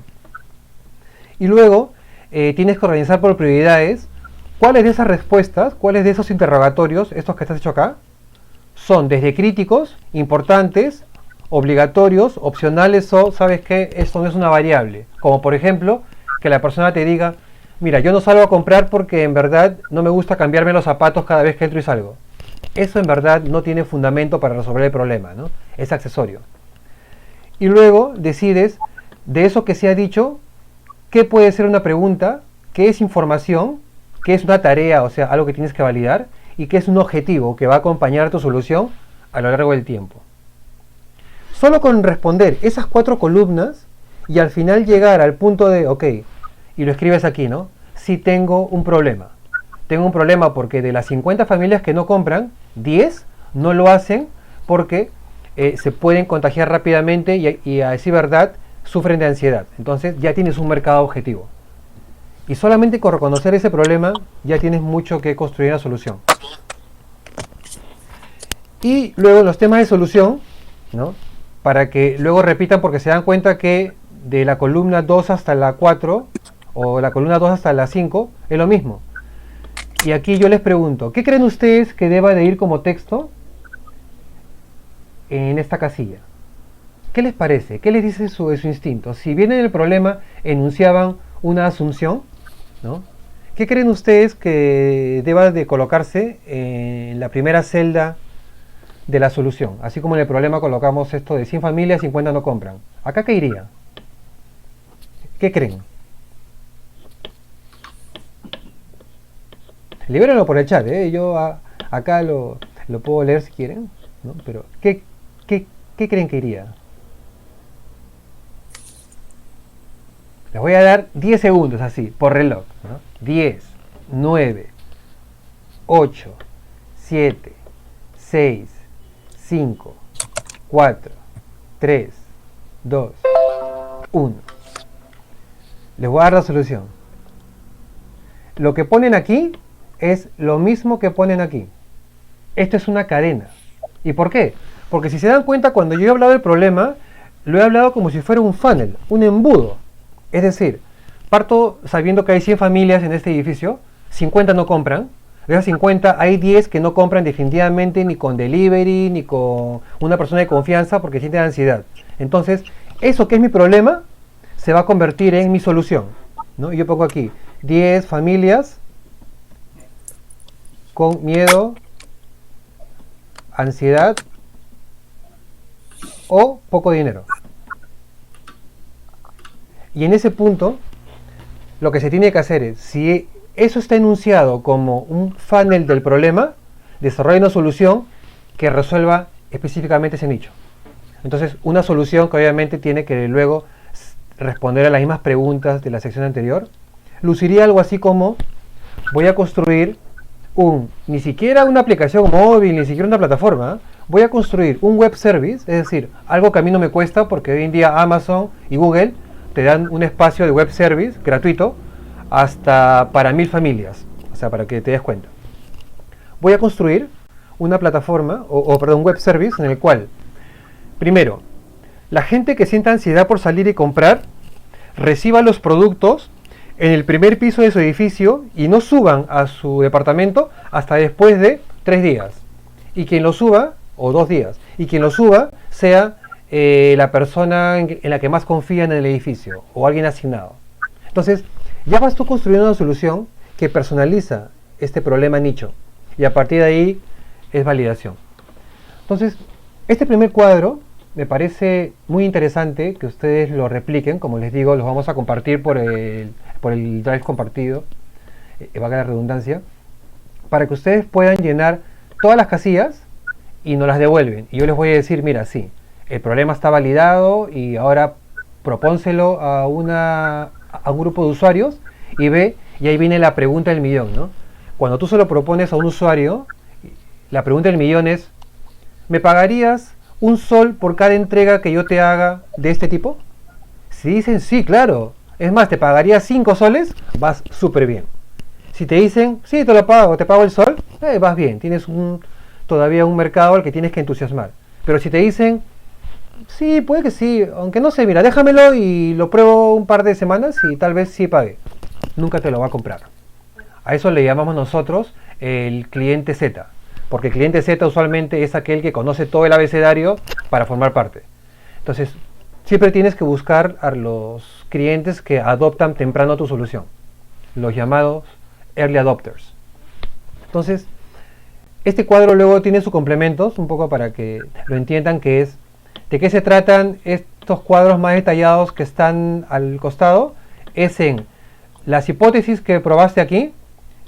Y luego tienes que organizar por prioridades cuáles de esas respuestas, cuáles de esos interrogatorios, estos que estás hecho acá, son desde críticos, importantes, obligatorios, opcionales o, ¿sabes qué? Esto no es una variable. Como por ejemplo, que la persona te diga, mira, yo no salgo a comprar porque en verdad no me gusta cambiarme los zapatos cada vez que entro y salgo. Eso en verdad no tiene fundamento para resolver el problema, ¿no? Es accesorio. Y luego decides, de eso que se ha dicho, qué puede ser una pregunta, qué es información, qué es una tarea, o sea, algo que tienes que validar, y qué es un objetivo que va a acompañar tu solución a lo largo del tiempo. Solo con responder esas 4 columnas y al final llegar al punto de, ok, y lo escribes aquí, ¿no? Si tengo un problema. Tengo un problema porque de las 50 familias que no compran, 10 no lo hacen porque se pueden contagiar rápidamente y a decir verdad, sufren de ansiedad. Entonces ya tienes un mercado objetivo. Y solamente con reconocer ese problema ya tienes mucho que construir la solución. Y luego los temas de solución, ¿no? Para que luego repitan, porque se dan cuenta que de la columna 2 hasta la 4 o la columna 2 hasta la 5 es lo mismo. Y aquí yo les pregunto, ¿qué creen ustedes que deba de ir como texto en esta casilla? ¿Qué les parece? ¿Qué les dice su instinto? Si bien en el problema enunciaban una asunción, ¿no? ¿Qué creen ustedes que deba de colocarse en la primera celda de la solución? Así como en el problema colocamos esto de 100 familias, 50 no compran. ¿Acá qué iría? ¿Qué creen? Libérenlo por el chat, yo acá lo puedo leer si quieren, ¿no? Pero ¿qué creen que iría? Les voy a dar 10 segundos así, por reloj, ¿no? 10, 9, 8, 7, 6, 5, 4, 3, 2, 1. Les voy a dar la solución. Lo que ponen aquí es lo mismo que ponen aquí. Esto es una cadena. ¿Y por qué? Porque si se dan cuenta, cuando yo he hablado del problema, lo he hablado como si fuera un funnel, un embudo. Es decir, parto sabiendo que hay 100 familias en este edificio, 50 no compran. De esas 50 hay 10 que no compran definitivamente ni con delivery, ni con una persona de confianza porque sienten ansiedad. Entonces, eso que es mi problema se va a convertir en mi solución, ¿no? Y yo pongo aquí 10 familias con miedo, ansiedad o poco dinero. Y en ese punto, lo que se tiene que hacer es, si eso está enunciado como un funnel del problema, desarrolla una solución que resuelva específicamente ese nicho. Entonces, una solución que obviamente tiene que luego responder a las mismas preguntas de la sección anterior, luciría algo así como: voy a construir ni siquiera una aplicación móvil, ni siquiera una plataforma, voy a construir un web service, es decir, algo que a mí no me cuesta, porque hoy en día Amazon y Google te dan un espacio de web service gratuito hasta para 1000 familias, o sea, para que te des cuenta. Voy a construir una plataforma, un web service en el cual, primero, la gente que sienta ansiedad por salir y comprar, reciba los productos en el primer piso de su edificio y no suban a su departamento hasta después de 3 días. Y quien lo suba, o 2 días, y quien lo suba sea la persona en la que más confía en el edificio, o alguien asignado. Entonces, ya vas tú construyendo una solución que personaliza este problema nicho, y a partir de ahí es validación. Entonces, este primer cuadro me parece muy interesante que ustedes lo repliquen. Como les digo, los vamos a compartir por el drive compartido, valga la redundancia, para que ustedes puedan llenar todas las casillas y nos las devuelven. Y yo les voy a decir, mira, sí, el problema está validado y ahora propónselo a un grupo de usuarios y ve, y ahí viene la pregunta del millón, ¿no? Cuando tú se lo propones a un usuario, la pregunta del millón es: ¿me pagarías $1 por cada entrega que yo te haga de este tipo? Si dicen sí, claro, es más, te pagaría 5 soles, vas súper bien. Si te dicen sí, te lo pago, te pago el sol, vas bien, tienes todavía un mercado al que tienes que entusiasmar. Pero si te dicen sí, puede que sí, aunque no sé, mira, déjamelo y lo pruebo un par de semanas y tal vez sí pague, nunca te lo va a comprar. A eso le llamamos nosotros el cliente Z, porque el cliente Z usualmente es aquel que conoce todo el abecedario para formar parte. Entonces, siempre tienes que buscar a los clientes que adoptan temprano tu solución, los llamados early adopters. Entonces, este cuadro luego tiene sus complementos, un poco para que lo entiendan, que es de qué se tratan estos cuadros más detallados que están al costado. Es en las hipótesis que probaste aquí,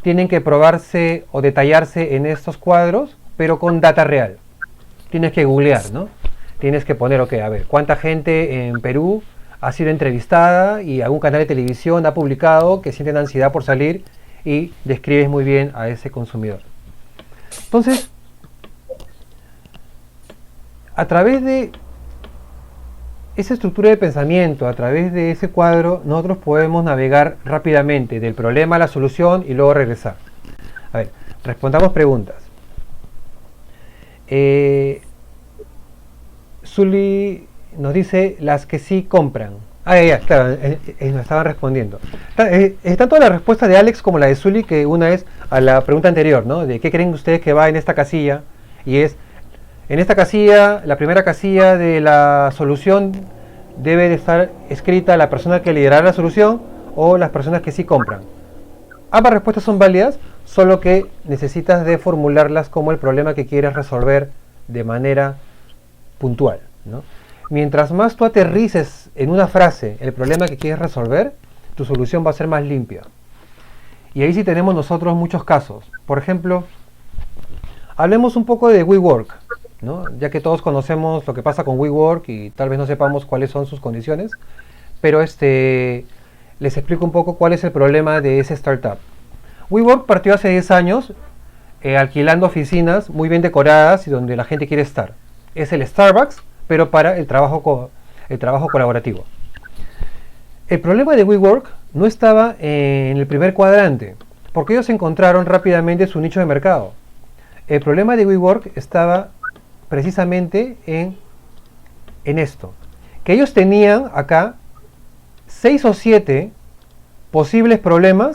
tienen que probarse o detallarse en estos cuadros, pero con data real. Tienes que googlear, ¿no? Tienes que poner, ok, a ver, ¿cuánta gente en Perú ha sido entrevistada y algún canal de televisión ha publicado que sienten ansiedad por salir? Y describes muy bien a ese consumidor. Entonces, a través de esa estructura de pensamiento, a través de ese cuadro, nosotros podemos navegar rápidamente del problema a la solución y luego regresar. A ver, respondamos preguntas. Zully nos dice las que sí compran. Claro, nos estaban respondiendo. Están todas las respuestas de Alex como la de Zully, que una es a la pregunta anterior, ¿no? De qué creen ustedes que va en esta casilla, y es: en esta casilla, la primera casilla de la solución debe de estar escrita la persona que liderará la solución o las personas que sí compran. Ambas respuestas son válidas, solo que necesitas de formularlas como el problema que quieres resolver de manera puntual, ¿no? Mientras más tú aterrices en una frase el problema que quieres resolver, tu solución va a ser más limpia. Y ahí sí tenemos nosotros muchos casos. Por ejemplo, hablemos un poco de WeWork, ¿no? Ya que todos conocemos lo que pasa con WeWork y tal vez no sepamos cuáles son sus condiciones, pero les explico un poco cuál es el problema de ese startup. WeWork partió hace 10 años alquilando oficinas muy bien decoradas y donde la gente quiere estar. Es el Starbucks, pero para el trabajo colaborativo. El problema de WeWork no estaba en el primer cuadrante, porque ellos encontraron rápidamente su nicho de mercado. El problema de WeWork estaba precisamente en esto, que ellos tenían acá 6 o 7 posibles problemas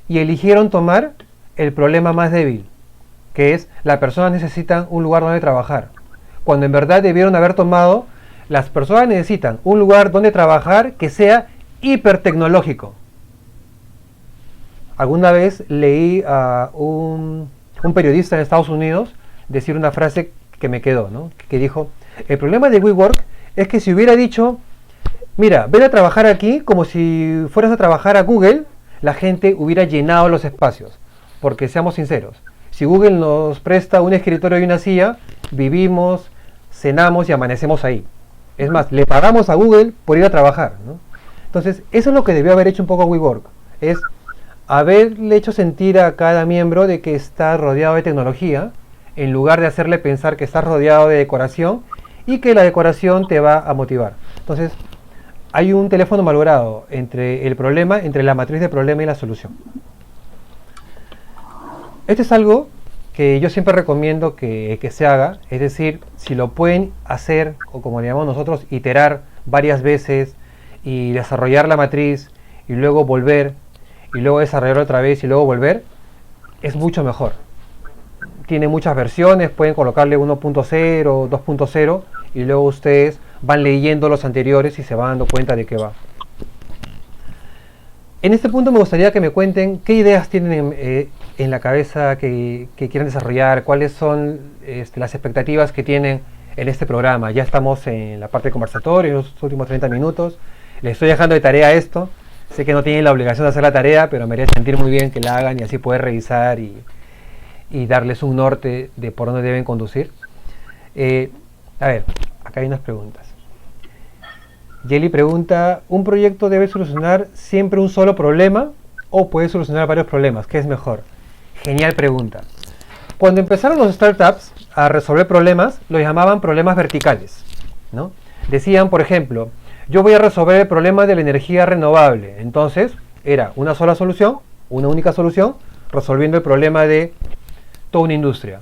y eligieron tomar el problema más débil, que es las personas necesitan un lugar donde trabajar, cuando en verdad debieron haber tomado las personas necesitan un lugar donde trabajar que sea hipertecnológico. Alguna vez leí a un periodista en Estados Unidos decir una frase que me quedó, ¿no? Que dijo, el problema de WeWork es que si hubiera dicho, mira, ven a trabajar aquí como si fueras a trabajar a Google, la gente hubiera llenado los espacios. Porque seamos sinceros, si Google nos presta un escritorio y una silla, vivimos, cenamos y amanecemos ahí. Es más, le pagamos a Google por ir a trabajar, ¿no? Entonces, eso es lo que debió haber hecho un poco WeWork, es haberle hecho sentir a cada miembro de que está rodeado de tecnología, en lugar de hacerle pensar que estás rodeado de decoración y que la decoración te va a motivar. Entonces, hay un teléfono malogrado entre el problema, entre la matriz del problema y la solución. Esto es algo que yo siempre recomiendo que se haga, es decir, si lo pueden hacer, o como le llamamos nosotros, iterar varias veces y desarrollar la matriz y luego volver y luego desarrollar otra vez y luego volver, es mucho mejor. Tiene muchas versiones, pueden colocarle 1.0, 2.0 y luego ustedes van leyendo los anteriores y se van dando cuenta de qué va. En este punto me gustaría que me cuenten qué ideas tienen en la cabeza que quieren desarrollar, cuáles son las expectativas que tienen en este programa. Ya estamos en la parte de conversatorio, en los últimos 30 minutos. Les estoy dejando de tarea esto. Sé que no tienen la obligación de hacer la tarea, pero me haría sentir muy bien que la hagan y así poder revisar y darles un norte de por dónde deben conducir. A ver, acá hay unas preguntas. Jelly pregunta, ¿un proyecto debe solucionar siempre un solo problema o puede solucionar varios problemas? ¿Qué es mejor? Genial pregunta. Cuando empezaron los startups a resolver problemas, los llamaban problemas verticales, ¿no? Decían, por ejemplo, yo voy a resolver el problema de la energía renovable. Entonces, era una sola solución, una única solución, resolviendo el problema de toda una industria.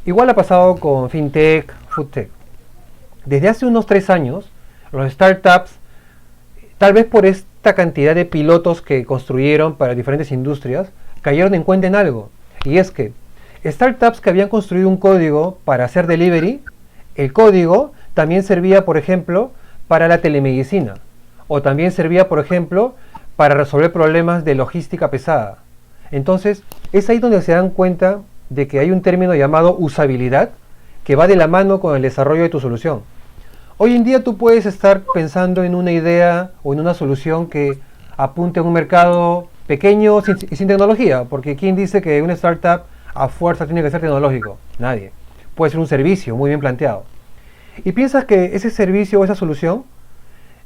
Igual ha pasado con FinTech, FoodTech. Desde hace unos 3 años, los startups, tal vez por esta cantidad de pilotos que construyeron para diferentes industrias, cayeron en cuenta en algo. Y es que startups que habían construido un código para hacer delivery, el código también servía, por ejemplo, para la telemedicina. O también servía, por ejemplo, para resolver problemas de logística pesada. Entonces, es ahí donde se dan cuenta de que hay un término llamado usabilidad que va de la mano con el desarrollo de tu solución. Hoy en día tú puedes estar pensando en una idea o en una solución que apunte a un mercado pequeño y sin tecnología, porque ¿quién dice que una startup a fuerza tiene que ser tecnológico? Nadie. Puede ser un servicio muy bien planteado. Y piensas que ese servicio o esa solución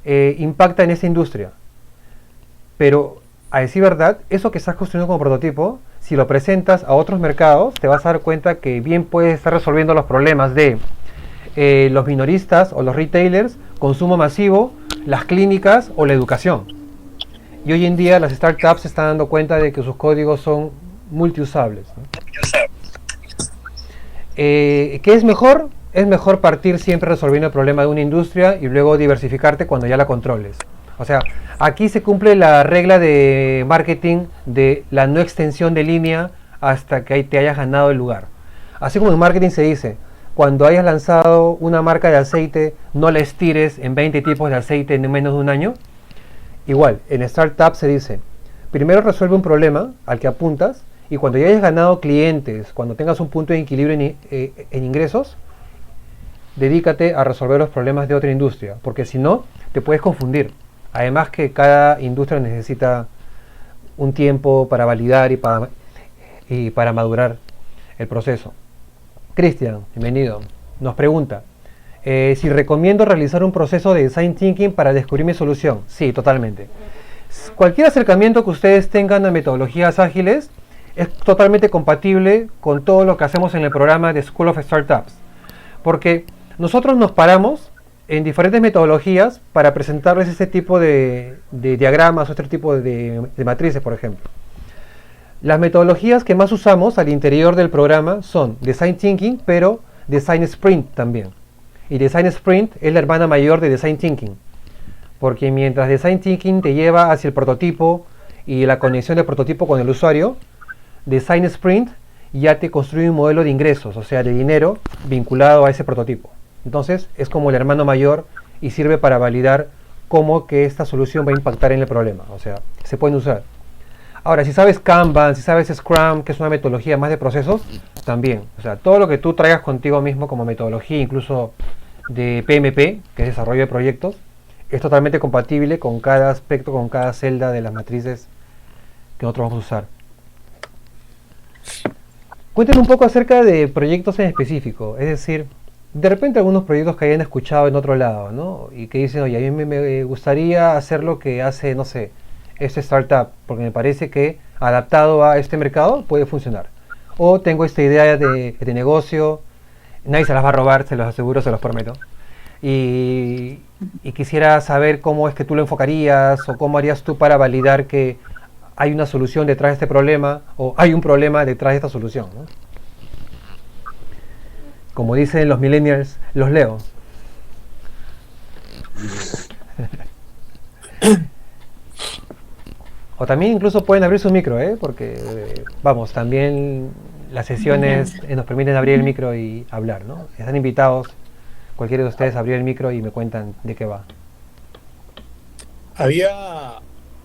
impacta en esa industria. Pero, a decir verdad, eso que estás construyendo como prototipo, si lo presentas a otros mercados, te vas a dar cuenta que bien puedes estar resolviendo los problemas de los minoristas o los retailers, consumo masivo, las clínicas o la educación. Y hoy en día las startups se están dando cuenta de que sus códigos son multiusables, ¿no? ¿Qué es mejor? Es mejor partir siempre resolviendo el problema de una industria y luego diversificarte cuando ya la controles. O sea, aquí se cumple la regla de marketing de la no extensión de línea hasta que te hayas ganado el lugar. Así como en marketing se dice, cuando hayas lanzado una marca de aceite, no la estires en 20 tipos de aceite en menos de un año. Igual, en startup se dice, primero resuelve un problema al que apuntas y cuando ya hayas ganado clientes, cuando tengas un punto de equilibrio en ingresos, dedícate a resolver los problemas de otra industria, porque si no, te puedes confundir. Además que cada industria necesita un tiempo para validar y para madurar el proceso. Cristian, bienvenido, nos pregunta, si recomiendo realizar un proceso de Design Thinking para descubrir mi solución. Sí, totalmente. Cualquier acercamiento que ustedes tengan a metodologías ágiles es totalmente compatible con todo lo que hacemos en el programa de School of Startups. Porque nosotros nos paramos en diferentes metodologías para presentarles este tipo de diagramas o este tipo de matrices, por ejemplo. Las metodologías que más usamos al interior del programa son Design Thinking, pero Design Sprint también. Y Design Sprint es la hermana mayor de Design Thinking, porque mientras Design Thinking te lleva hacia el prototipo y la conexión del prototipo con el usuario, Design Sprint ya te construye un modelo de ingresos, o sea, de dinero vinculado a ese prototipo. Entonces es como el hermano mayor y sirve para validar cómo que esta solución va a impactar en el problema, o sea, se pueden usar. Ahora, si sabes Kanban, si sabes Scrum, que es una metodología más de procesos, también. O sea, todo lo que tú traigas contigo mismo como metodología, incluso de PMP, que es desarrollo de proyectos, es totalmente compatible con cada aspecto, con cada celda de las matrices que nosotros vamos a usar. Cuéntenme un poco acerca de proyectos en específico, es decir, de repente algunos proyectos que hayan escuchado en otro lado, ¿no? Y que dicen, oye, a mí me gustaría hacer lo que hace, no sé, este startup, porque me parece que adaptado a este mercado puede funcionar. O tengo esta idea de negocio, nadie se las va a robar, se los aseguro, se los prometo. Y quisiera saber cómo es que tú lo enfocarías o cómo harías tú para validar que hay una solución detrás de este problema o hay un problema detrás de esta solución, ¿no? Como dicen los millennials, los leo. O también incluso pueden abrir su micro, porque, vamos, también las sesiones nos permiten abrir el micro y hablar, ¿no? Están invitados, cualquiera de ustedes, a abrir el micro y me cuentan de qué va.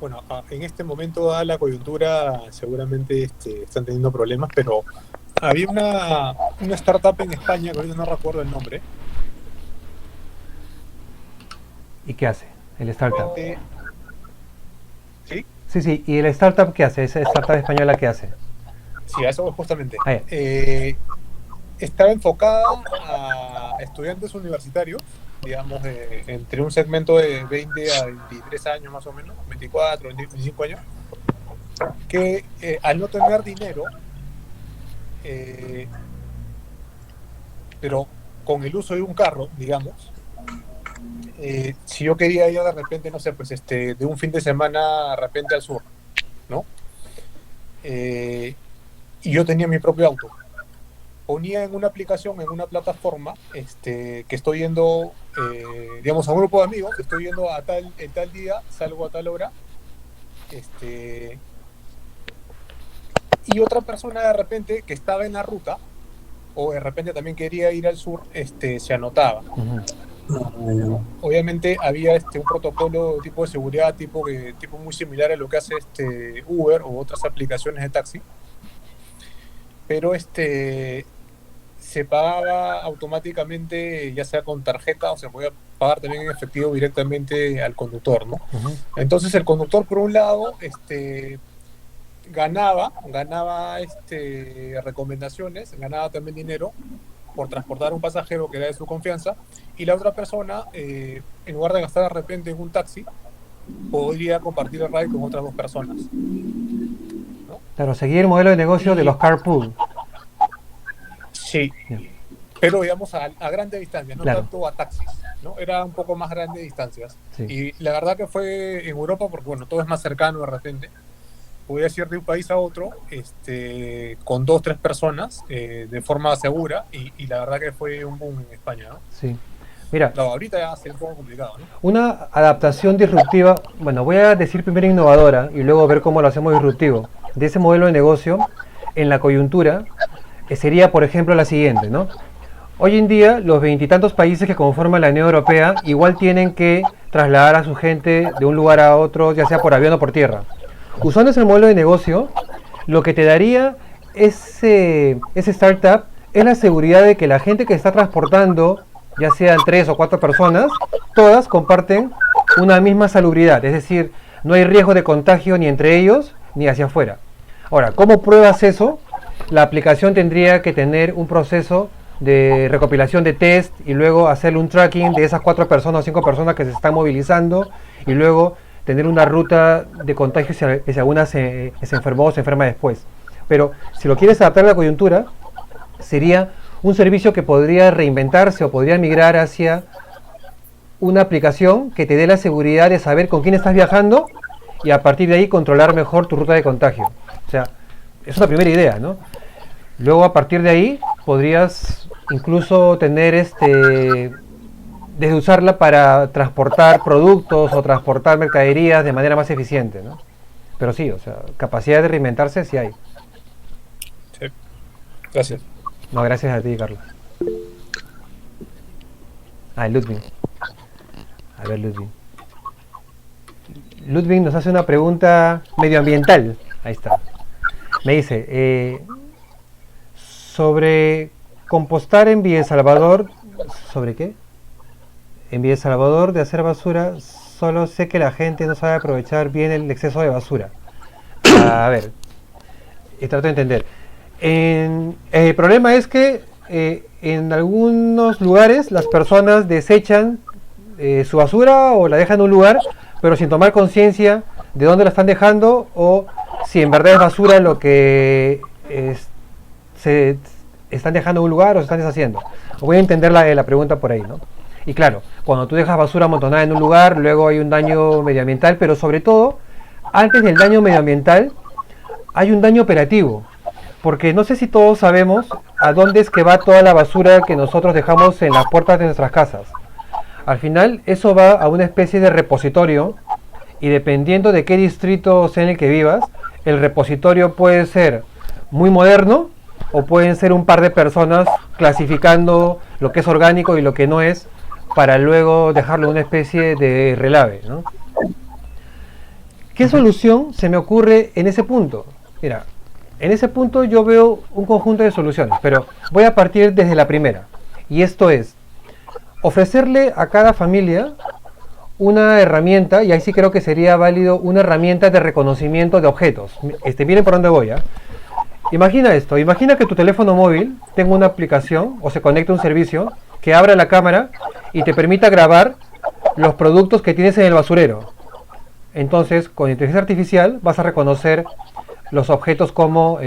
Bueno, en este momento, dada la coyuntura, seguramente están teniendo problemas, pero había una startup en España, que ahorita no recuerdo el nombre. ¿Y qué hace el startup? ¿Sí? Sí, ¿y el startup qué hace? ¿Esa startup española qué hace? Sí, a eso justamente. Ah, Estaba enfocada a estudiantes universitarios, digamos, entre un segmento de 20 a 23 años más o menos, 24, 25 años, que al no tener dinero, pero con el uso de un carro, digamos, si yo quería ir de repente, no sé, pues de un fin de semana de repente al sur, ¿no? Y yo tenía mi propio auto. Ponía en una aplicación, en una plataforma, que estoy yendo, digamos, a un grupo de amigos, estoy yendo en tal día, salgo a tal hora, y otra persona de repente que estaba en la ruta, o de repente también quería ir al sur, se anotaba. Obviamente había un protocolo tipo de seguridad, tipo muy similar a lo que hace Uber o otras aplicaciones de taxi, pero se pagaba automáticamente, ya sea con tarjeta o se podía pagar también en efectivo directamente al conductor, ¿no? Entonces el conductor, por un lado, ganaba recomendaciones, ganaba también dinero por transportar a un pasajero que era de su confianza, y la otra persona, en lugar de gastar de repente en un taxi, podría compartir el ride con otras dos personas, ¿no? Claro, seguir el modelo de negocio de los carpool. Sí, pero digamos a grandes distancias, no claro. Tanto a taxis, ¿no? Era un poco más grandes distancias. Sí. Y la verdad que fue en Europa, porque bueno, todo es más cercano de repente. Podías ir de un país a otro con 2 o 3 personas de forma segura, y la verdad que fue un boom en España, ¿no? Sí. Mira, no, ahorita ya es un poco complicado, ¿no? Una adaptación disruptiva, bueno, voy a decir primero innovadora y luego ver cómo lo hacemos disruptivo, de ese modelo de negocio en la coyuntura, sería, por ejemplo, la siguiente, ¿no? Hoy en día, los 20 y tantos países que conforman la Unión Europea igual tienen que trasladar a su gente de un lugar a otro, ya sea por avión o por tierra. Usando ese modelo de negocio, lo que te daría ese startup es la seguridad de que la gente que está transportando, ya sean 3 o 4 personas, todas comparten una misma salubridad, es decir, no hay riesgo de contagio ni entre ellos ni hacia afuera. Ahora, ¿cómo pruebas eso? La aplicación tendría que tener un proceso de recopilación de test y luego hacerle un tracking de esas 4 personas o 5 personas que se están movilizando y luego tener una ruta de contagio si alguna se enfermó o se enferma después. Pero si lo quieres adaptar a la coyuntura, sería un servicio que podría reinventarse o podría migrar hacia una aplicación que te dé la seguridad de saber con quién estás viajando y a partir de ahí controlar mejor tu ruta de contagio. O sea, es una primera idea, ¿no? Luego a partir de ahí podrías incluso tener desde usarla para transportar productos o transportar mercaderías de manera más eficiente, ¿no? Pero sí, o sea, capacidad de reinventarse sí hay. Sí. Gracias. No, gracias a ti, Carlos. Ludwig. A ver, Ludwig. Ludwig nos hace una pregunta medioambiental. Ahí está. Me dice, sobre compostar en Villa El Salvador. ¿Sobre qué? En Villa El Salvador, de hacer basura, solo sé que la gente no sabe aprovechar bien el exceso de basura. A ver, trato de entender. El problema es que en algunos lugares las personas desechan su basura o la dejan en un lugar, pero sin tomar conciencia de dónde la están dejando o si en verdad es basura lo que se están dejando en un lugar o se están deshaciendo. Voy a entender la pregunta por ahí, ¿no? Y claro, cuando tú dejas basura amontonada en un lugar, luego hay un daño medioambiental, pero sobre todo, antes del daño medioambiental, hay un daño operativo. Porque no sé si todos sabemos a dónde es que va toda la basura que nosotros dejamos en las puertas de nuestras casas. Al final, eso va a una especie de repositorio, y dependiendo de qué distrito sea en el que vivas, el repositorio puede ser muy moderno, o pueden ser un par de personas clasificando lo que es orgánico y lo que no es, para luego dejarlo en una especie de relave, ¿no? ¿Qué solución se me ocurre en ese punto? Mira, en ese punto yo veo un conjunto de soluciones, pero voy a partir desde la primera. Y esto es, ofrecerle a cada familia una herramienta, y ahí sí creo que sería válido, una herramienta de reconocimiento de objetos. Miren por dónde voy, ¿eh? Imagina esto, imagina que tu teléfono móvil tenga una aplicación o se conecte a un servicio que abra la cámara y te permita grabar los productos que tienes en el basurero. Entonces, con inteligencia artificial vas a reconocer los objetos como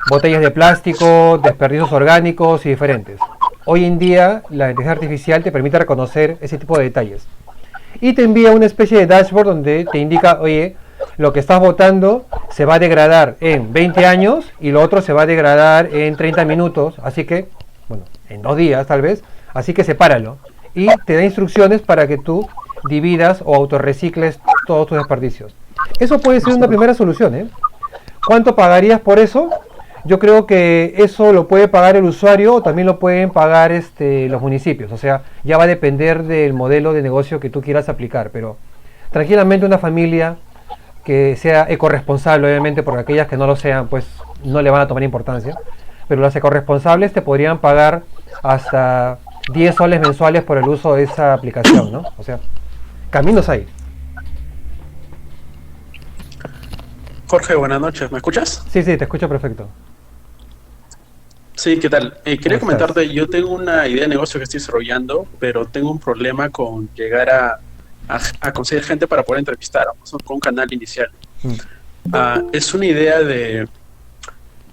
botellas de plástico, desperdicios orgánicos y diferentes. Hoy en día la inteligencia artificial te permite reconocer ese tipo de detalles. Y te envía una especie de dashboard donde te indica, oye, lo que estás botando se va a degradar en 20 años y lo otro se va a degradar en 30 minutos. Así que, bueno, en 2 días tal vez. Así que sepáralo. Y te da instrucciones para que tú dividas o autorrecicles todos tus desperdicios. Eso puede ser una primera solución, ¿eh? ¿Cuánto pagarías por eso? Yo creo que eso lo puede pagar el usuario o también lo pueden pagar los municipios. O sea, ya va a depender del modelo de negocio que tú quieras aplicar. Pero tranquilamente una familia que sea ecorresponsable, obviamente, porque aquellas que no lo sean, pues no le van a tomar importancia. Pero las ecorresponsables te podrían pagar hasta 10 soles mensuales por el uso de esa aplicación, ¿no? O sea, caminos hay. Jorge, buenas noches. ¿Me escuchas? Sí, te escucho perfecto. Sí, ¿qué tal? Quería comentarte, yo tengo una idea de negocio que estoy desarrollando, pero tengo un problema con llegar a conseguir gente para poder entrevistar, con un canal inicial. Es una idea de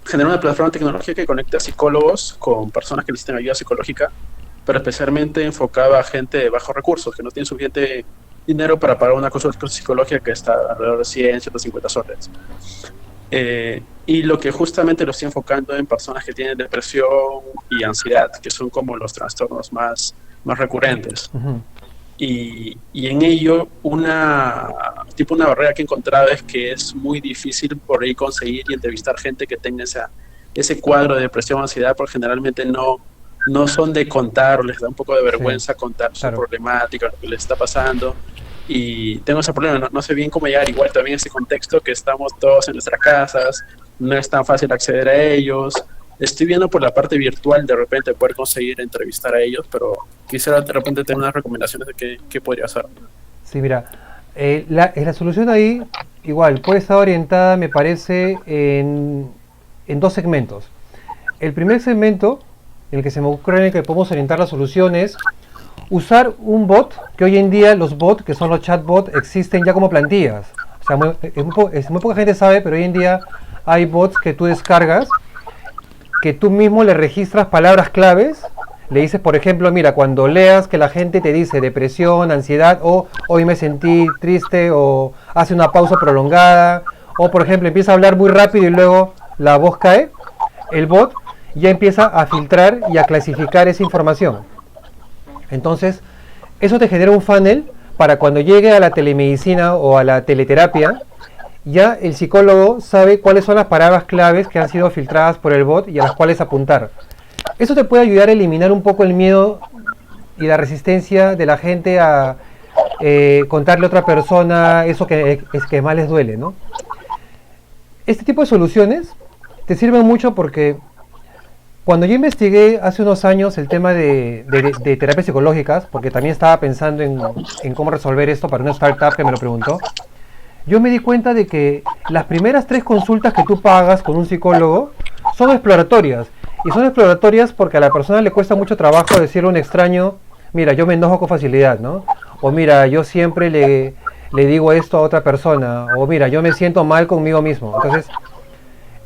generar una plataforma tecnológica que conecte a psicólogos con personas que necesitan ayuda psicológica, pero especialmente enfocada a gente de bajos recursos, que no tiene suficiente dinero para pagar una consulta psicológica que está alrededor de 100, 150 soles. Y lo que justamente lo estoy enfocando en personas que tienen depresión y ansiedad, que son como los trastornos más recurrentes. Y en ello, una barrera que he encontrado es que es muy difícil por ahí conseguir y entrevistar gente que tenga ese cuadro de depresión o ansiedad, porque generalmente no son de contar, o les da un poco de vergüenza contar su problemática, lo que les está pasando. Y tengo ese problema, no sé bien cómo llegar igual también a ese contexto que estamos todos en nuestras casas, no es tan fácil acceder a ellos. Estoy viendo por la parte virtual de repente poder conseguir entrevistar a ellos, pero quisiera de repente tener unas recomendaciones de qué podría hacer. Sí, mira, la solución ahí igual puede estar orientada, me parece, en 2 segmentos. El primer segmento, en el que se me ocurre en el que podemos orientar la solución, es usar un bot, que hoy en día los bots, que son los chatbots, existen ya como plantillas. O sea, muy poca gente sabe, pero hoy en día hay bots que tú descargas, que tú mismo le registras palabras claves, Le dices, por ejemplo, mira, cuando leas que la gente te dice depresión, ansiedad, o hoy me sentí triste, o hace una pausa prolongada, o por ejemplo empieza a hablar muy rápido y luego la voz cae, el bot ya empieza a filtrar y a clasificar esa información. Entonces, eso te genera un funnel para cuando llegue a la telemedicina o a la teleterapia, ya el psicólogo sabe cuáles son las palabras claves que han sido filtradas por el bot y a las cuales apuntar. Eso te puede ayudar a eliminar un poco el miedo y la resistencia de la gente a contarle a otra persona eso que es que más les duele, ¿no? Este tipo de soluciones te sirven mucho porque cuando yo investigué hace unos años el tema de terapias psicológicas, porque también estaba pensando en cómo resolver esto para una startup que me lo preguntó, yo me di cuenta de que las primeras 3 consultas que tú pagas con un psicólogo son exploratorias. Y son exploratorias porque a la persona le cuesta mucho trabajo decirle a un extraño, mira, yo me enojo con facilidad, ¿no? O mira, yo siempre le digo esto a otra persona. O mira, yo me siento mal conmigo mismo. Entonces,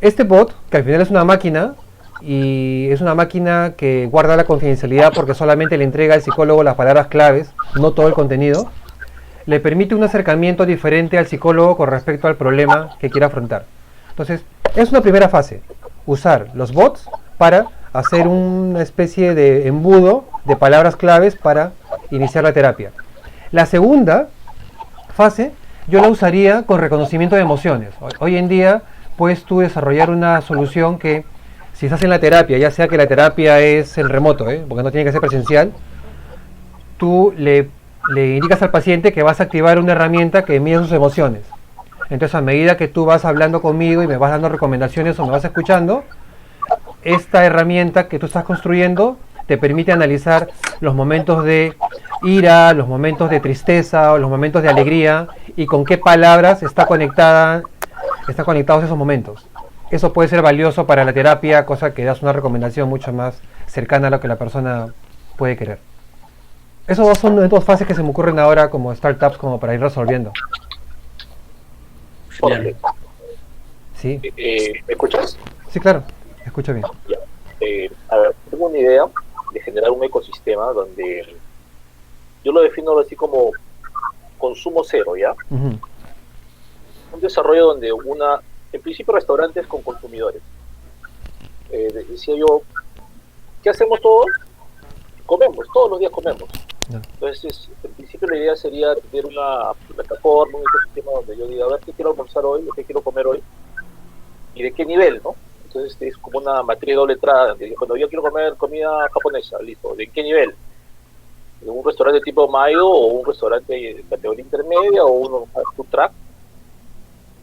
este bot, que al final es una máquina, y es una máquina que guarda la confidencialidad porque solamente le entrega al psicólogo las palabras claves, no todo el contenido, le permite un acercamiento diferente al psicólogo con respecto al problema que quiera afrontar. Entonces, es una primera fase, usar los bots para hacer una especie de embudo de palabras claves para iniciar la terapia. La segunda fase yo la usaría con reconocimiento de emociones. Hoy en día puedes tú desarrollar una solución que si estás en la terapia, ya sea que la terapia es en remoto, porque no tiene que ser presencial, tú le indicas al paciente que vas a activar una herramienta que mide sus emociones. Entonces, a medida que tú vas hablando conmigo y me vas dando recomendaciones o me vas escuchando, esta herramienta que tú estás construyendo te permite analizar los momentos de ira, los momentos de tristeza o los momentos de alegría y con qué palabras están conectados esos momentos. Eso puede ser valioso para la terapia, cosa que das una recomendación mucho más cercana a lo que la persona puede querer. Esos son 2 fases que se me ocurren ahora como startups, como para ir resolviendo. Órale. ¿Sí? ¿Me escuchas? Sí, claro, escucho bien. Ya. A ver, tengo una idea de generar un ecosistema donde yo lo defino así como consumo cero, ¿ya? Uh-huh. Un desarrollo donde en principio restaurantes con consumidores. Decía yo, ¿qué hacemos todos? Comemos, todos los días comemos. No. Entonces, en principio la idea sería tener una plataforma, un ecosistema donde yo diga, a ver, ¿qué quiero almorzar hoy? ¿Qué quiero comer hoy? ¿Y de qué nivel, no? Entonces es como una matriz de doble entrada. Cuando yo quiero comer comida japonesa, listo, ¿de qué nivel? ¿De un restaurante tipo Maido o un restaurante de categoría intermedia o un food truck?